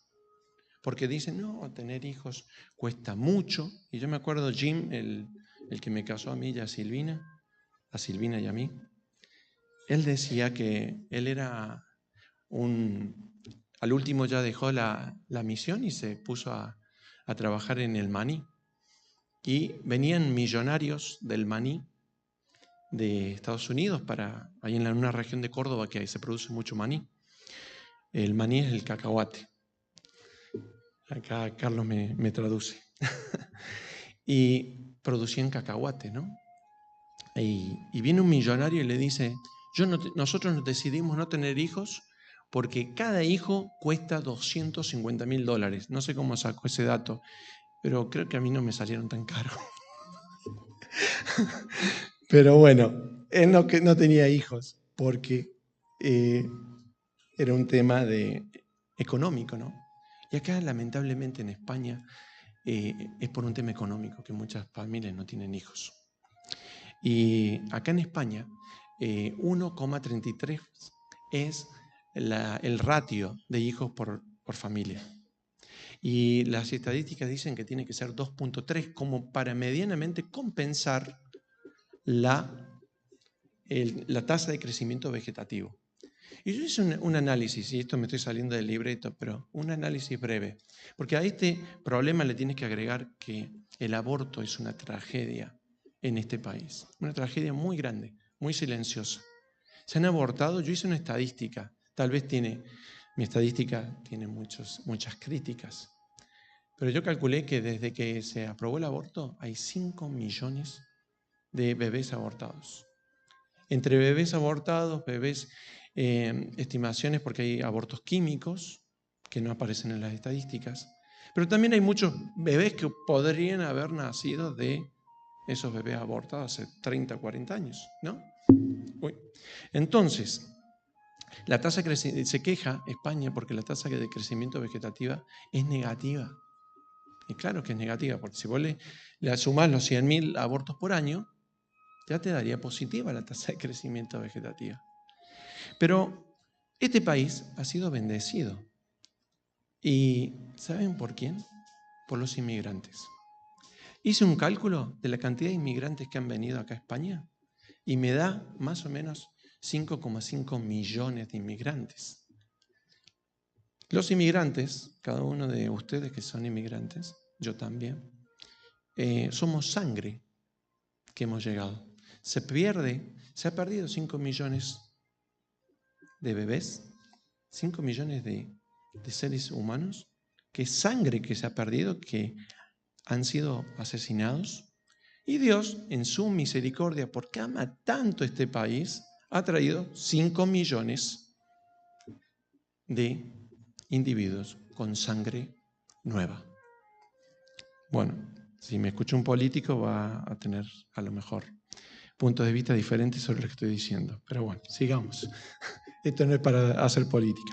Speaker 1: porque dicen, no, tener hijos cuesta mucho. Y yo me acuerdo, Jim, el que me casó a mí y a Silvina y a mí, él decía que él era al último ya dejó la misión y se puso a trabajar en el maní. Y venían millonarios del maní de Estados Unidos ahí en una región de Córdoba que se produce mucho maní. El maní es el cacahuate. Acá Carlos me traduce. Y producían cacahuate, ¿no? Y viene un millonario y le dice, nosotros nos decidimos no tener hijos porque cada hijo cuesta $250,000. No sé cómo sacó ese dato, pero creo que a mí no me salieron tan caros. Pero bueno, él no tenía hijos porque era un tema económico, ¿no? Y acá, lamentablemente, en España es por un tema económico que muchas familias no tienen hijos. Y acá en España, 1,33 es el ratio de hijos por familia. Y las estadísticas dicen que tiene que ser 2,3 como para medianamente compensar la tasa de crecimiento vegetativo. Y yo hice un análisis, y esto me estoy saliendo del libreto, pero un análisis breve, porque a este problema le tienes que agregar que el aborto es una tragedia en este país, una tragedia muy grande, muy silenciosa. Se han abortado, yo hice una estadística, tal vez mi estadística tiene muchas críticas, pero yo calculé que desde que se aprobó el aborto hay 5 millones de bebés abortados. Entre bebés abortados, estimaciones porque hay abortos químicos que no aparecen en las estadísticas, pero también hay muchos bebés que podrían haber nacido de esos bebés abortados hace 30, 40 años, ¿no? Uy. Entonces, la tasa se queja España porque la tasa de crecimiento vegetativa es negativa. Y claro que es negativa, porque si vos le sumás los 100.000 abortos por año, ya te daría positiva la tasa de crecimiento vegetativa. Pero este país ha sido bendecido. ¿Y saben por quién? Por los inmigrantes. Hice un cálculo de la cantidad de inmigrantes que han venido acá a España y me da más o menos 5,5 millones de inmigrantes. Los inmigrantes, cada uno de ustedes que son inmigrantes, yo también, somos sangre que hemos llegado. Se ha perdido 5 millones de bebés, 5 millones de seres humanos, que es sangre que se ha perdido, que han sido asesinados. Y Dios, en su misericordia, porque ama tanto este país, ha traído 5 millones de individuos con sangre nueva. Bueno, si me escucha un político va a tener a lo mejor puntos de vista diferentes sobre lo que estoy diciendo. Pero bueno, sigamos. Esto no es para hacer política.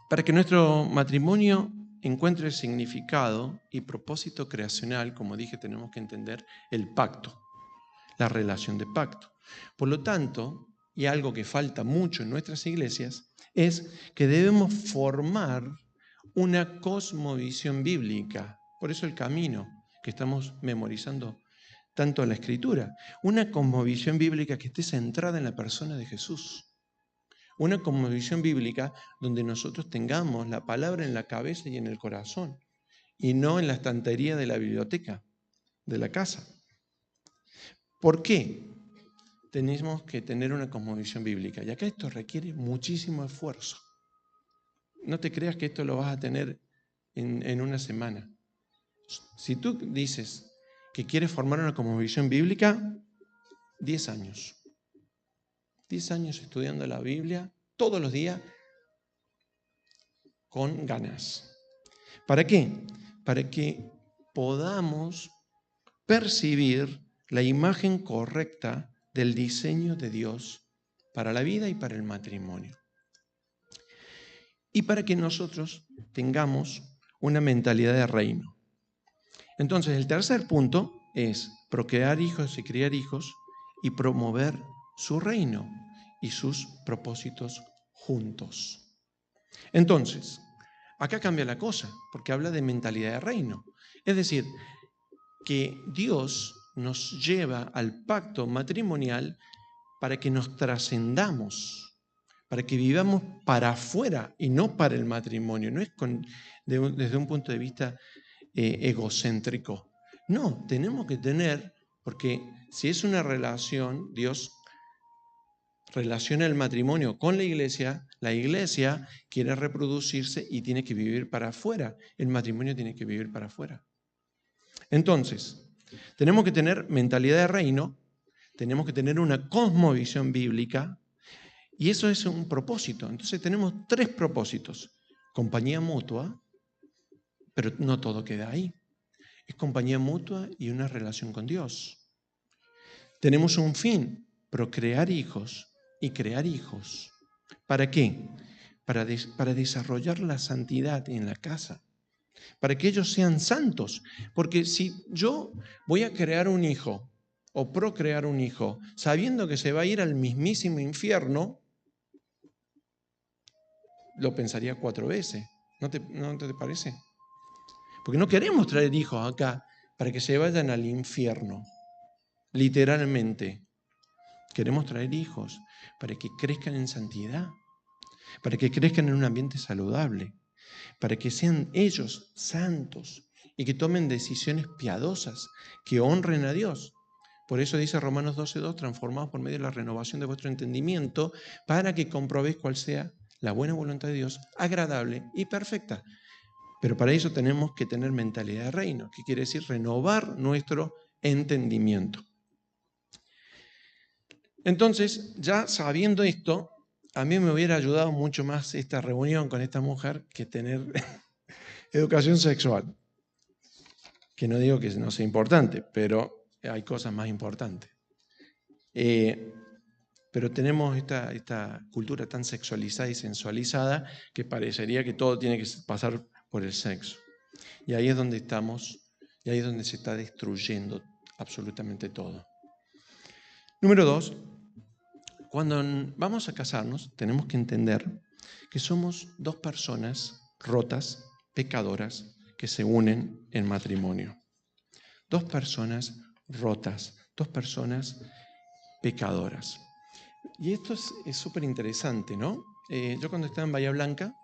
Speaker 1: Para que nuestro matrimonio encuentre significado y propósito creacional, como dije, tenemos que entender el pacto, la relación de pacto. Por lo tanto, y algo que falta mucho en nuestras iglesias, es que debemos formar una cosmovisión bíblica. Por eso el camino que estamos memorizando tanto en la Escritura. Una cosmovisión bíblica que esté centrada en la persona de Jesús. Una cosmovisión bíblica donde nosotros tengamos la palabra en la cabeza y en el corazón, y no en la estantería de la biblioteca, de la casa. ¿Por qué tenemos que tener una cosmovisión bíblica? Y acá esto requiere muchísimo esfuerzo. No te creas que esto lo vas a tener en una semana. Si tú dices que quieres formar una cosmovisión bíblica, 10 años. 10 años estudiando la Biblia todos los días con ganas. ¿Para qué? Para que podamos percibir la imagen correcta del diseño de Dios para la vida y para el matrimonio. Y para que nosotros tengamos una mentalidad de reino. Entonces, el tercer punto es procrear hijos y criar hijos y promover su reino y sus propósitos juntos. Entonces, acá cambia la cosa, porque habla de mentalidad de reino. Es decir, que Dios nos lleva al pacto matrimonial para que nos trascendamos, para que vivamos para afuera y no para el matrimonio. No es desde un punto de vista egocéntrico. No, tenemos que tener, porque si es una relación, Dios relaciona el matrimonio con la iglesia quiere reproducirse y tiene que vivir para afuera. El matrimonio tiene que vivir para afuera. Entonces, tenemos que tener mentalidad de reino, tenemos que tener una cosmovisión bíblica, y eso es un propósito. Entonces tenemos 3 propósitos. Compañía mutua, pero no todo queda ahí. Es compañía mutua y una relación con Dios. Tenemos un fin, procrear hijos y crear hijos. ¿Para qué? Para desarrollar la santidad en la casa. Para que ellos sean santos. Porque si yo voy a crear un hijo o procrear un hijo sabiendo que se va a ir al mismísimo infierno, lo pensaría 4 veces. ¿No te parece? Porque no queremos traer hijos acá para que se vayan al infierno, literalmente. Queremos traer hijos para que crezcan en santidad, para que crezcan en un ambiente saludable, para que sean ellos santos y que tomen decisiones piadosas, que honren a Dios. Por eso dice Romanos 12:2, transformados por medio de la renovación de vuestro entendimiento, para que comprobéis cuál sea la buena voluntad de Dios, agradable y perfecta. Pero para eso tenemos que tener mentalidad de reino, que quiere decir renovar nuestro entendimiento. Entonces, ya sabiendo esto, a mí me hubiera ayudado mucho más esta reunión con esta mujer que tener educación sexual. que no digo que no sea importante, pero hay cosas más importantes. Pero tenemos esta cultura tan sexualizada y sensualizada que parecería que todo tiene que pasar por el sexo. Y ahí es donde estamos, y ahí es donde se está destruyendo absolutamente todo. Número 2, cuando vamos a casarnos, tenemos que entender que somos dos personas rotas, pecadoras, que se unen en matrimonio. Dos personas rotas, dos personas pecadoras. Y esto es súper interesante, ¿no? Yo cuando estaba en Bahía Blanca,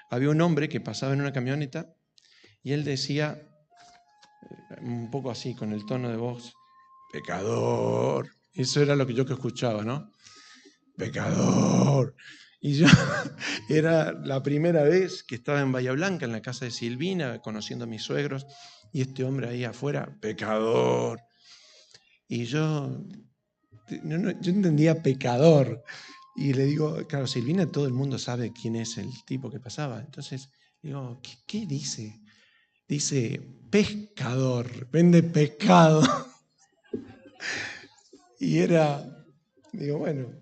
Speaker 1: había un hombre que pasaba en una camioneta y él decía, un poco así, con el tono de voz, pecador. Eso era lo que yo escuchaba, ¿no? Pecador. Y yo era la primera vez que estaba en Bahía Blanca, en la casa de Silvina, conociendo a mis suegros, y este hombre ahí afuera, pecador. Y yo entendía pecador. Y le digo, claro, Silvina, todo el mundo sabe quién es el tipo que pasaba. Entonces, digo, ¿qué dice? Dice, pescador, vende pescado. Y digo, bueno,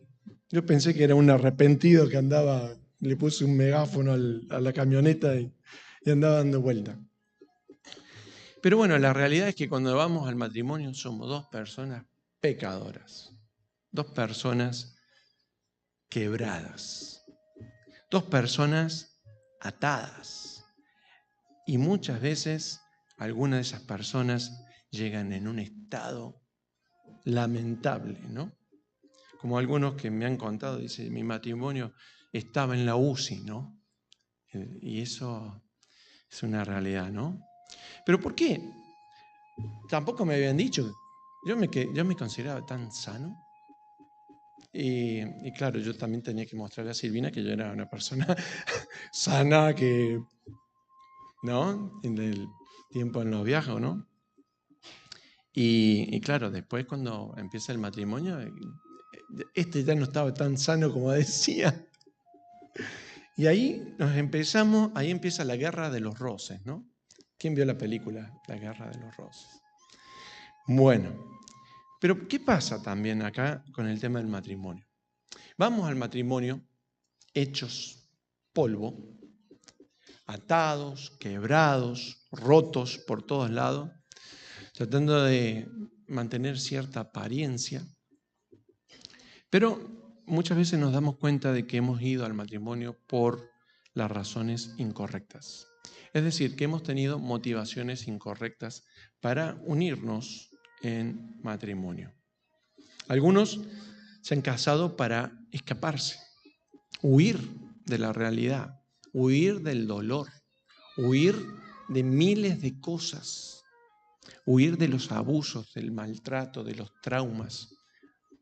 Speaker 1: yo pensé que era un arrepentido que andaba, le puse un megáfono a la camioneta y andaba dando vuelta. Pero bueno, la realidad es que cuando vamos al matrimonio somos dos personas pecadoras, dos personas quebradas, dos personas atadas. Y muchas veces algunas de esas personas llegan en un estado lamentable, ¿no? Como algunos que me han contado, dice, mi matrimonio estaba en la UCI, ¿no? Y eso es una realidad, ¿no? ¿Pero por qué? Tampoco me habían dicho. Yo me consideraba tan sano. Y claro, yo también tenía que mostrarle a Silvina que yo era una persona sana, que, ¿no? En el tiempo en los viajes, ¿no? Y claro, después cuando empieza el matrimonio, ya no estaba tan sano como decía. Y ahí ahí empieza la guerra de los roces, ¿no? ¿Quién vio la película La Guerra de los Roces? Bueno, pero ¿qué pasa también acá con el tema del matrimonio? Vamos al matrimonio hechos polvo, atados, quebrados, rotos por todos lados, tratando de mantener cierta apariencia, pero muchas veces nos damos cuenta de que hemos ido al matrimonio por las razones incorrectas. Es decir, que hemos tenido motivaciones incorrectas para unirnos en matrimonio. Algunos se han casado para escaparse, huir de la realidad, huir del dolor, huir de miles de cosas, huir de los abusos, del maltrato, de los traumas,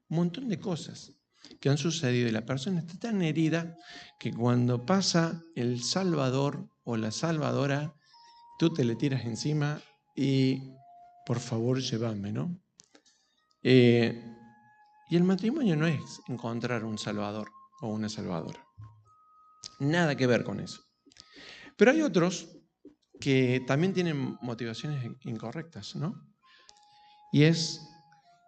Speaker 1: un montón de cosas que han sucedido y la persona está tan herida que cuando pasa el Salvador o la Salvadora, tú te le tiras encima y por favor llévame, ¿no? Y el matrimonio no es encontrar un salvador o una salvadora. Nada que ver con eso. Pero hay otros que también tienen motivaciones incorrectas, ¿no? Y es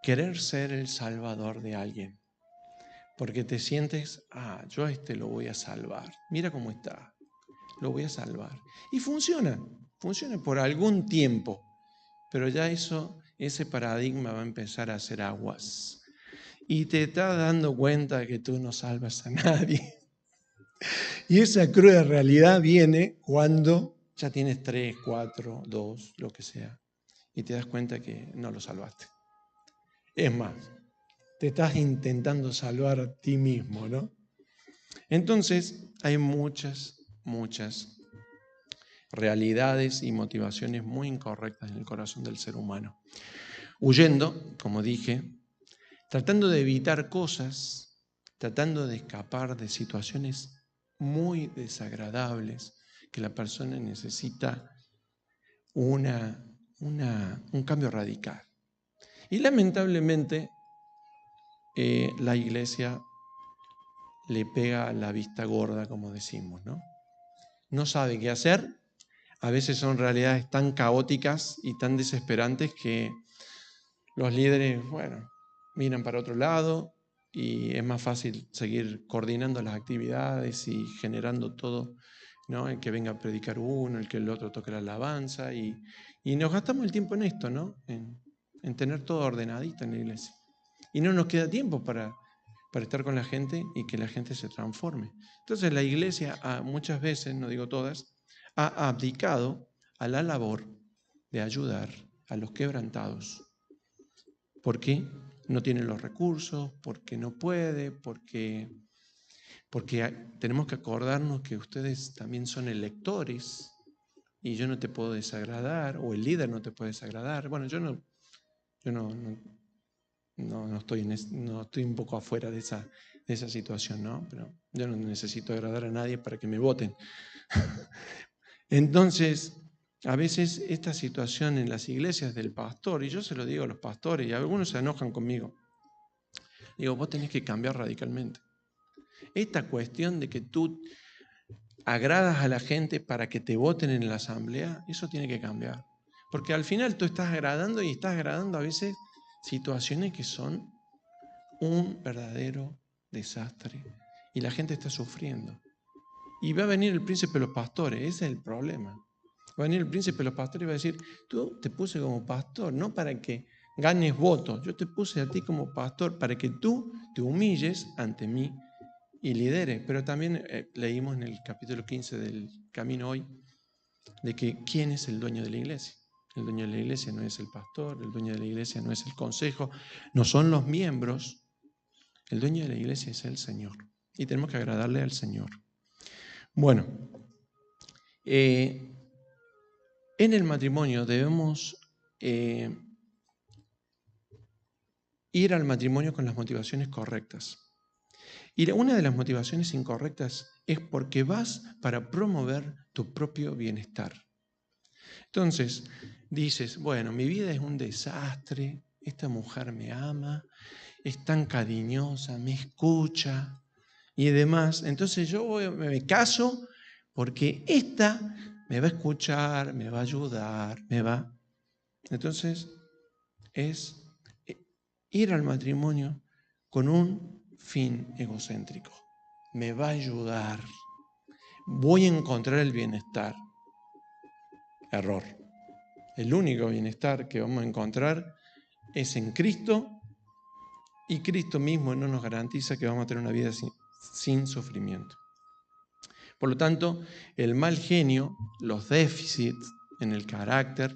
Speaker 1: querer ser el salvador de alguien. Porque te sientes, yo a este lo voy a salvar. Mira cómo está, lo voy a salvar. Y funciona por algún tiempo. Pero ya ese paradigma va a empezar a hacer aguas. Y te estás dando cuenta de que tú no salvas a nadie. Y esa cruda realidad viene cuando ya tienes 3, 4, 2, lo que sea. Y te das cuenta que no lo salvaste. Es más, te estás intentando salvar a ti mismo, ¿no? Entonces, hay muchas realidades y motivaciones muy incorrectas en el corazón del ser humano. Huyendo, como dije, tratando de evitar cosas, tratando de escapar de situaciones muy desagradables que la persona necesita un cambio radical. Y lamentablemente la iglesia le pega la vista gorda, como decimos, ¿no? No sabe qué hacer, a veces son realidades tan caóticas y tan desesperantes que los líderes, bueno, miran para otro lado y es más fácil seguir coordinando las actividades y generando todo, ¿no? El que venga a predicar uno, el que el otro toque la alabanza y nos gastamos el tiempo en esto, ¿no? En tener todo ordenadito en la iglesia. Y no nos queda tiempo para estar con la gente y que la gente se transforme. Entonces la iglesia muchas veces, no digo todas, ha abdicado a la labor de ayudar a los quebrantados. ¿Por qué? No tiene los recursos, porque no puede, porque tenemos que acordarnos que ustedes también son electores y yo no te puedo desagradar, o el líder no te puede desagradar. Bueno, yo no estoy un poco afuera de esa situación, ¿no? Pero yo no necesito agradar a nadie para que me voten. Entonces, a veces esta situación en las iglesias del pastor, y yo se lo digo a los pastores, y algunos se enojan conmigo, digo, vos tenés que cambiar radicalmente. Esta cuestión de que tú agradas a la gente para que te voten en la asamblea, eso tiene que cambiar. Porque al final tú estás agradando y estás agradando a veces situaciones que son un verdadero desastre. Y la gente está sufriendo. Y va a venir el príncipe de los pastores, ese es el problema. Va a venir el príncipe de los pastores y va a decir, tú te puse como pastor, no para que ganes votos, yo te puse a ti como pastor para que tú te humilles ante mí y lideres. Pero también leímos en el capítulo 15 del Camino Hoy de que ¿quién es el dueño de la iglesia? El dueño de la iglesia no es el pastor, el dueño de la iglesia no es el consejo, no son los miembros. El dueño de la iglesia es el Señor y tenemos que agradarle al Señor. Bueno, en el matrimonio debemos ir al matrimonio con las motivaciones correctas. Y una de las motivaciones incorrectas es porque vas para promover tu propio bienestar. Entonces, dices, bueno, mi vida es un desastre, esta mujer me ama, es tan cariñosa, me escucha y demás. Entonces yo me caso porque esta me va a escuchar, me va a ayudar, Entonces es ir al matrimonio con un fin egocéntrico. Me va a ayudar, voy a encontrar el bienestar. Error. El único bienestar que vamos a encontrar es en Cristo y Cristo mismo no nos garantiza que vamos a tener una vida sin sufrimiento. Por lo tanto, el mal genio, los déficits en el carácter,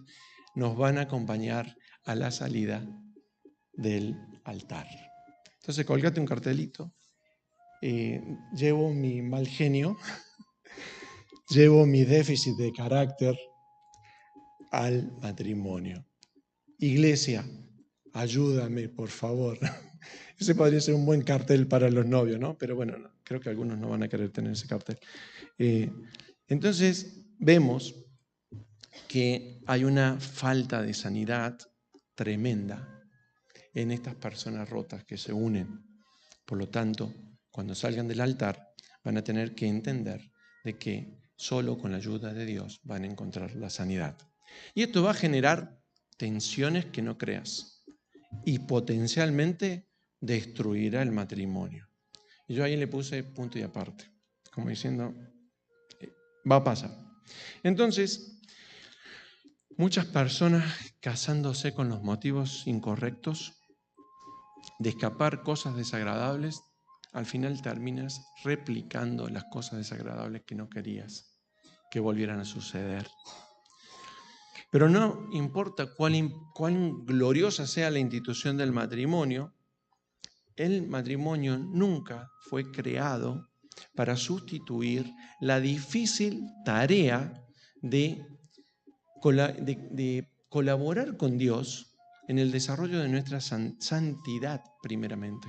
Speaker 1: nos van a acompañar a la salida del altar. Entonces, colgate un cartelito. Llevo mi mal genio, llevo mi déficit de carácter al matrimonio. Iglesia, ayúdame, por favor. Ese podría ser un buen cartel para los novios, ¿no? Pero bueno, creo que algunos no van a querer tener ese cartel. Entonces, vemos que hay una falta de sanidad tremenda en estas personas rotas que se unen. Por lo tanto, cuando salgan del altar, van a tener que entender de que solo con la ayuda de Dios van a encontrar la sanidad. Y esto va a generar tensiones que no creas y potencialmente destruirá el matrimonio. Y yo ahí le puse punto y aparte, como diciendo, va a pasar. Entonces, muchas personas casándose con los motivos incorrectos de escapar cosas desagradables, al final terminas replicando las cosas desagradables que no querías que volvieran a suceder. Pero no importa cuán gloriosa sea la institución del matrimonio, el matrimonio nunca fue creado para sustituir la difícil tarea de colaborar con Dios en el desarrollo de nuestra santidad primeramente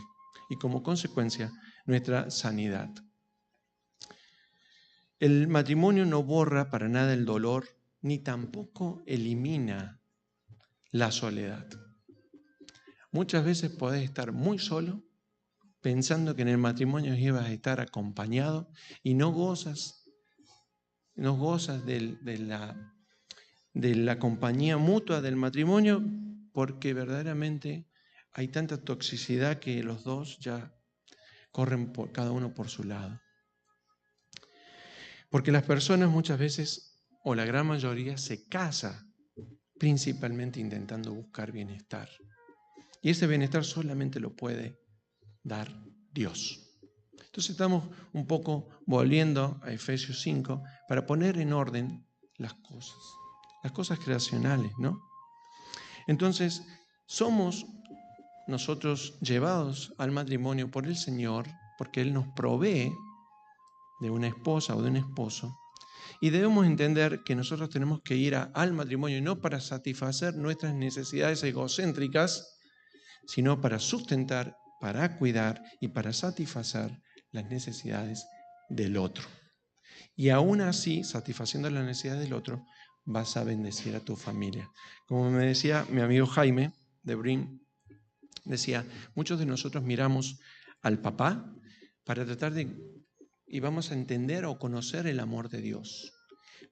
Speaker 1: y como consecuencia nuestra sanidad. El matrimonio no borra para nada el dolor ni tampoco elimina la soledad. Muchas veces podés estar muy solo pensando que en el matrimonio ibas a estar acompañado y no gozas no gozas de la compañía mutua del matrimonio, porque verdaderamente hay tanta toxicidad que los dos ya corren cada uno por su lado. Porque las personas muchas veces, o la gran mayoría, se casa principalmente intentando buscar bienestar. Y ese bienestar solamente lo puede dar Dios. Entonces estamos un poco volviendo a Efesios 5 para poner en orden las cosas creacionales, ¿no? Entonces, somos nosotros llevados al matrimonio por el Señor, porque Él nos provee de una esposa o de un esposo, y debemos entender que nosotros tenemos que ir al matrimonio no para satisfacer nuestras necesidades egocéntricas, sino para sustentar, para cuidar y para satisfacer las necesidades del otro. Y aún así, satisfaciendo las necesidades del otro, vas a bendecir a tu familia. Como me decía mi amigo Jaime de Brim, decía, muchos de nosotros miramos al papá para tratar de, y vamos a entender o conocer el amor de Dios.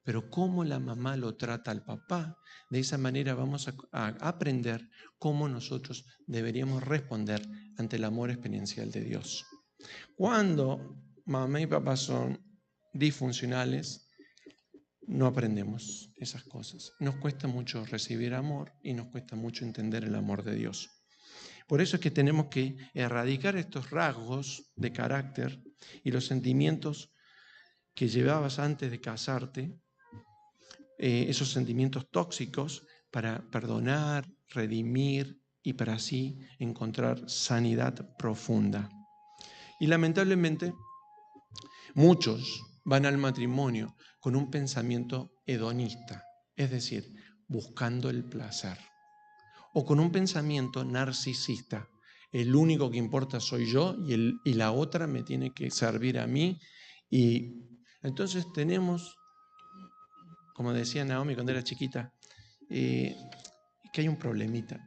Speaker 1: Pero cómo la mamá lo trata al papá, de esa manera vamos a aprender cómo nosotros deberíamos responder ante el amor experiencial de Dios. Cuando mamá y papá son disfuncionales, no aprendemos esas cosas. Nos cuesta mucho recibir amor y nos cuesta mucho entender el amor de Dios. Por eso es que tenemos que erradicar estos rasgos de carácter y los sentimientos que llevabas antes de casarte, esos sentimientos tóxicos, para perdonar, redimir y para así encontrar sanidad profunda. Y lamentablemente, muchos van al matrimonio con un pensamiento hedonista, es decir, buscando el placer, o con un pensamiento narcisista. El único que importa soy yo y la otra me tiene que servir a mí. Y entonces tenemos, como decía Naomi cuando era chiquita, que hay un problemita.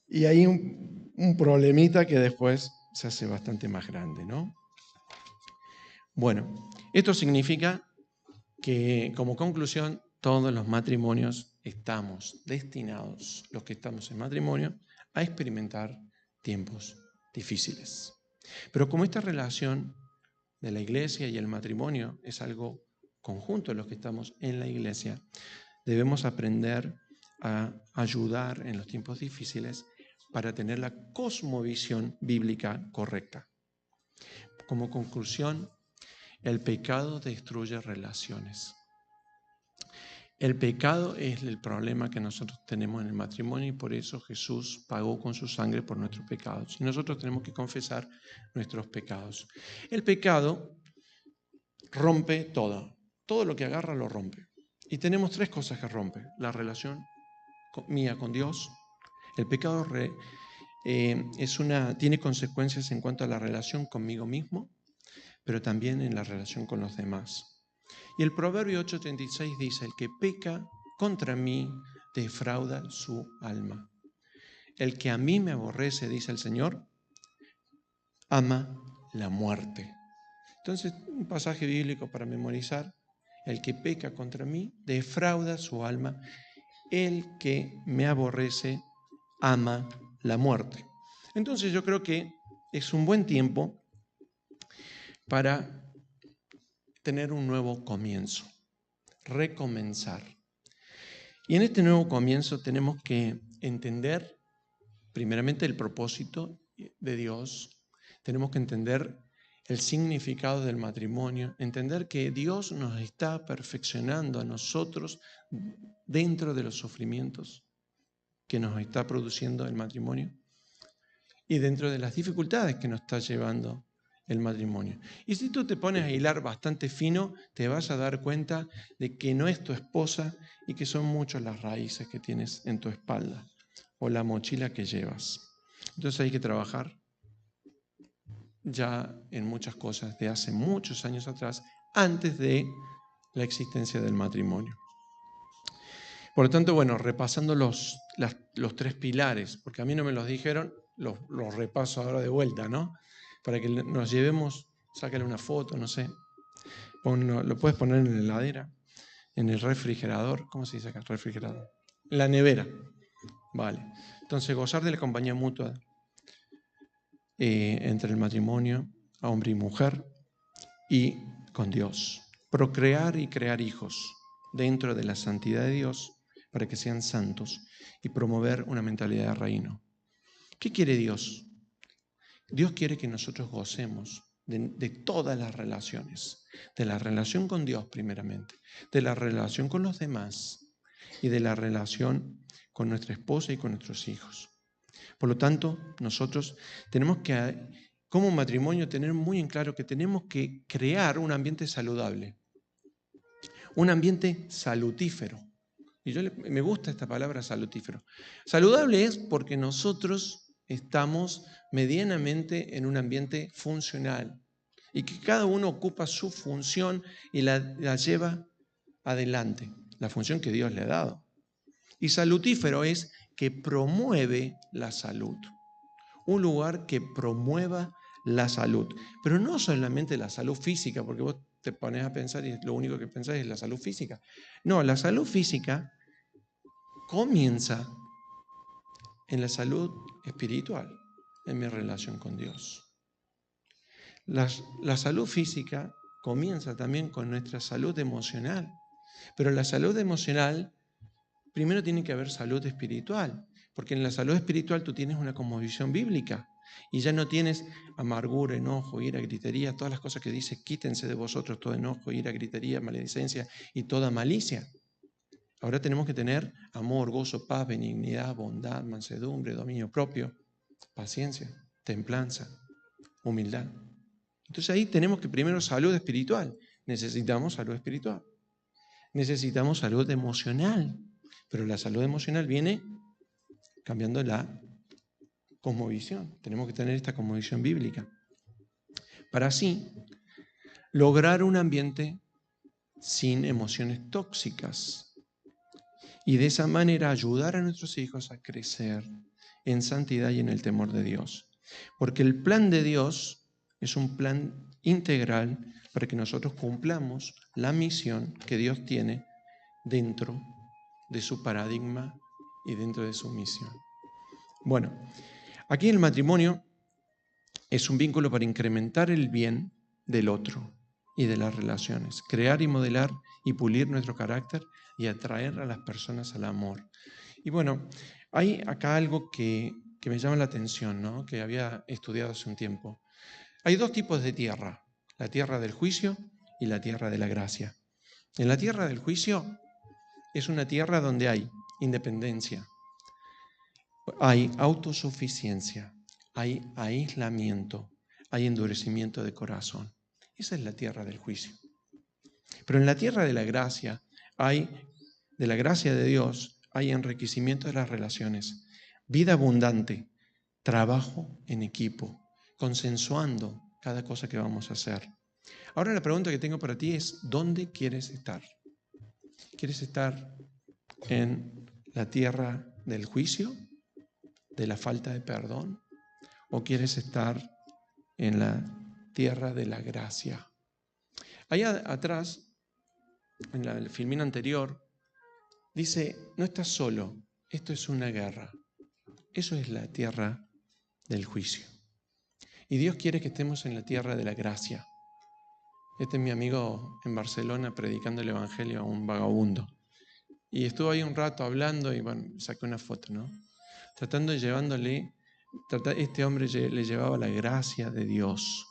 Speaker 1: Y hay un problemita que después se hace bastante más grande, ¿no? Bueno, esto significa que como conclusión todos los matrimonios estamos destinados, los que estamos en matrimonio, a experimentar tiempos difíciles. Pero como esta relación de la iglesia y el matrimonio es algo conjunto de los que estamos en la iglesia, debemos aprender a ayudar en los tiempos difíciles para tener la cosmovisión bíblica correcta. Como conclusión, el pecado destruye relaciones. El pecado es el problema que nosotros tenemos en el matrimonio y por eso Jesús pagó con su sangre por nuestros pecados. Y nosotros tenemos que confesar nuestros pecados. El pecado rompe todo lo que agarra lo rompe. Y tenemos tres cosas que rompe: la relación mía con Dios. El pecado tiene consecuencias en cuanto a la relación conmigo mismo, pero también en la relación con los demás. Y el Proverbio 8:36 dice: el que peca contra mí defrauda su alma. El que a mí me aborrece, dice el Señor, ama la muerte. Entonces, un pasaje bíblico para memorizar: el que peca contra mí defrauda su alma. El que me aborrece ama la muerte. Entonces yo creo que es un buen tiempo para tener un nuevo comienzo, recomenzar. Y en este nuevo comienzo tenemos que entender primeramente el propósito de Dios, tenemos que entender el significado del matrimonio, entender que Dios nos está perfeccionando a nosotros dentro de los sufrimientos que nos está produciendo el matrimonio y dentro de las dificultades que nos está llevando el matrimonio. Y si tú te pones a hilar bastante fino, te vas a dar cuenta de que no es tu esposa y que son muchas las raíces que tienes en tu espalda o la mochila que llevas. Entonces hay que trabajar ya en muchas cosas de hace muchos años atrás, antes de la existencia del matrimonio. Por lo tanto, bueno, repasando los tres pilares, porque a mí no me los dijeron, los repaso ahora de vuelta, ¿no? Para que nos llevemos, sácale una foto, no sé. Lo puedes poner en la heladera, en el refrigerador. ¿Cómo se dice acá? Refrigerador. En la nevera. Vale. Entonces, gozar de la compañía mutua entre el matrimonio, hombre y mujer, y con Dios. Procrear y crear hijos dentro de la santidad de Dios para que sean santos y promover una mentalidad de reino. ¿Qué quiere Dios? Dios quiere que nosotros gocemos de todas las relaciones, de la relación con Dios primeramente, de la relación con los demás y de la relación con nuestra esposa y con nuestros hijos. Por lo tanto, nosotros tenemos que, como matrimonio, tener muy en claro que tenemos que crear un ambiente saludable, un ambiente salutífero. Y me gusta esta palabra salutífero. Saludable es porque nosotros estamos medianamente en un ambiente funcional y que cada uno ocupa su función y la lleva adelante, la función que Dios le ha dado. Y salutífero es que promueve la salud. Un lugar que promueva la salud. Pero no solamente la salud física, porque vos te pones a pensar y lo único que pensás es la salud física. No, la salud física comienza en la salud espiritual, en mi relación con Dios. La salud física comienza también con nuestra salud emocional. Pero la salud emocional, primero tiene que haber salud espiritual, porque en la salud espiritual tú tienes una cosmovisión bíblica y ya no tienes amargura, enojo, ira, gritería, todas las cosas que dice, quítense de vosotros todo enojo, ira, gritería, maledicencia y toda malicia. Ahora tenemos que tener amor, gozo, paz, benignidad, bondad, mansedumbre, dominio propio, paciencia, templanza, humildad. Entonces ahí tenemos que primero salud espiritual. Necesitamos salud espiritual. Necesitamos salud emocional. Pero la salud emocional viene cambiando la cosmovisión. Tenemos que tener esta cosmovisión bíblica. Para así lograr un ambiente sin emociones tóxicas. Y de esa manera ayudar a nuestros hijos a crecer en santidad y en el temor de Dios. Porque el plan de Dios es un plan integral para que nosotros cumplamos la misión que Dios tiene dentro de su paradigma y dentro de su misión. Bueno, aquí el matrimonio es un vínculo para incrementar el bien del otro y de las relaciones, crear y modelar y pulir nuestro carácter y atraer a las personas al amor. Y bueno, hay acá algo que me llama la atención, ¿no? Que había estudiado hace un tiempo. Hay dos tipos de tierra, la tierra del juicio y la tierra de la gracia. En la tierra del juicio es una tierra donde hay independencia, hay autosuficiencia, hay aislamiento, hay endurecimiento de corazón. Esa es la tierra del juicio. Pero en la tierra de la gracia, de la gracia de Dios, hay enriquecimiento de las relaciones, vida abundante, trabajo en equipo, consensuando cada cosa que vamos a hacer. Ahora la pregunta que tengo para ti es, ¿dónde quieres estar? ¿Quieres estar en la tierra del juicio, de la falta de perdón? ¿O quieres estar en la tierra de la gracia? Allá atrás, en el filmín anterior, dice, no estás solo, esto es una guerra. Eso es la tierra del juicio. Y Dios quiere que estemos en la tierra de la gracia. Este es mi amigo en Barcelona predicando el evangelio a un vagabundo. Y estuvo ahí un rato hablando y bueno, saqué una foto, ¿no? Este hombre le llevaba la gracia de Dios.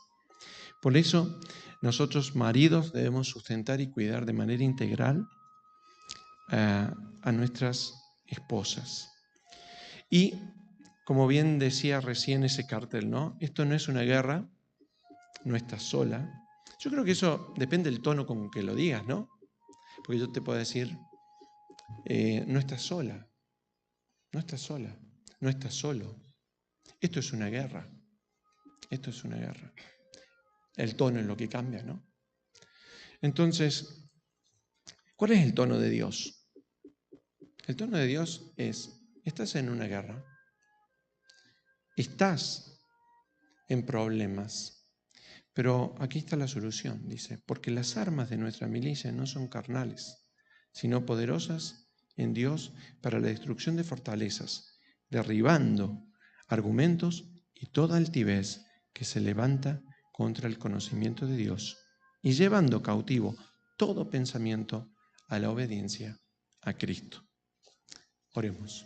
Speaker 1: Por eso, nosotros maridos debemos sustentar y cuidar de manera integral a nuestras esposas. Y, como bien decía recién ese cartel, ¿no? Esto no es una guerra, no estás sola. Yo creo que eso depende del tono con que lo digas, ¿no? Porque yo te puedo decir, no estás sola, no estás sola, no estás solo. Esto es una guerra, esto es una guerra. El tono es lo que cambia, ¿no? Entonces, ¿cuál es el tono de Dios? El tono de Dios es, estás en una guerra, estás en problemas, Pero aquí está la solución, dice, porque las armas de nuestra milicia no son carnales, sino poderosas en Dios para la destrucción de fortalezas, derribando argumentos y toda altivez que se levanta contra el conocimiento de Dios y llevando cautivo todo pensamiento a la obediencia a Cristo. Oremos.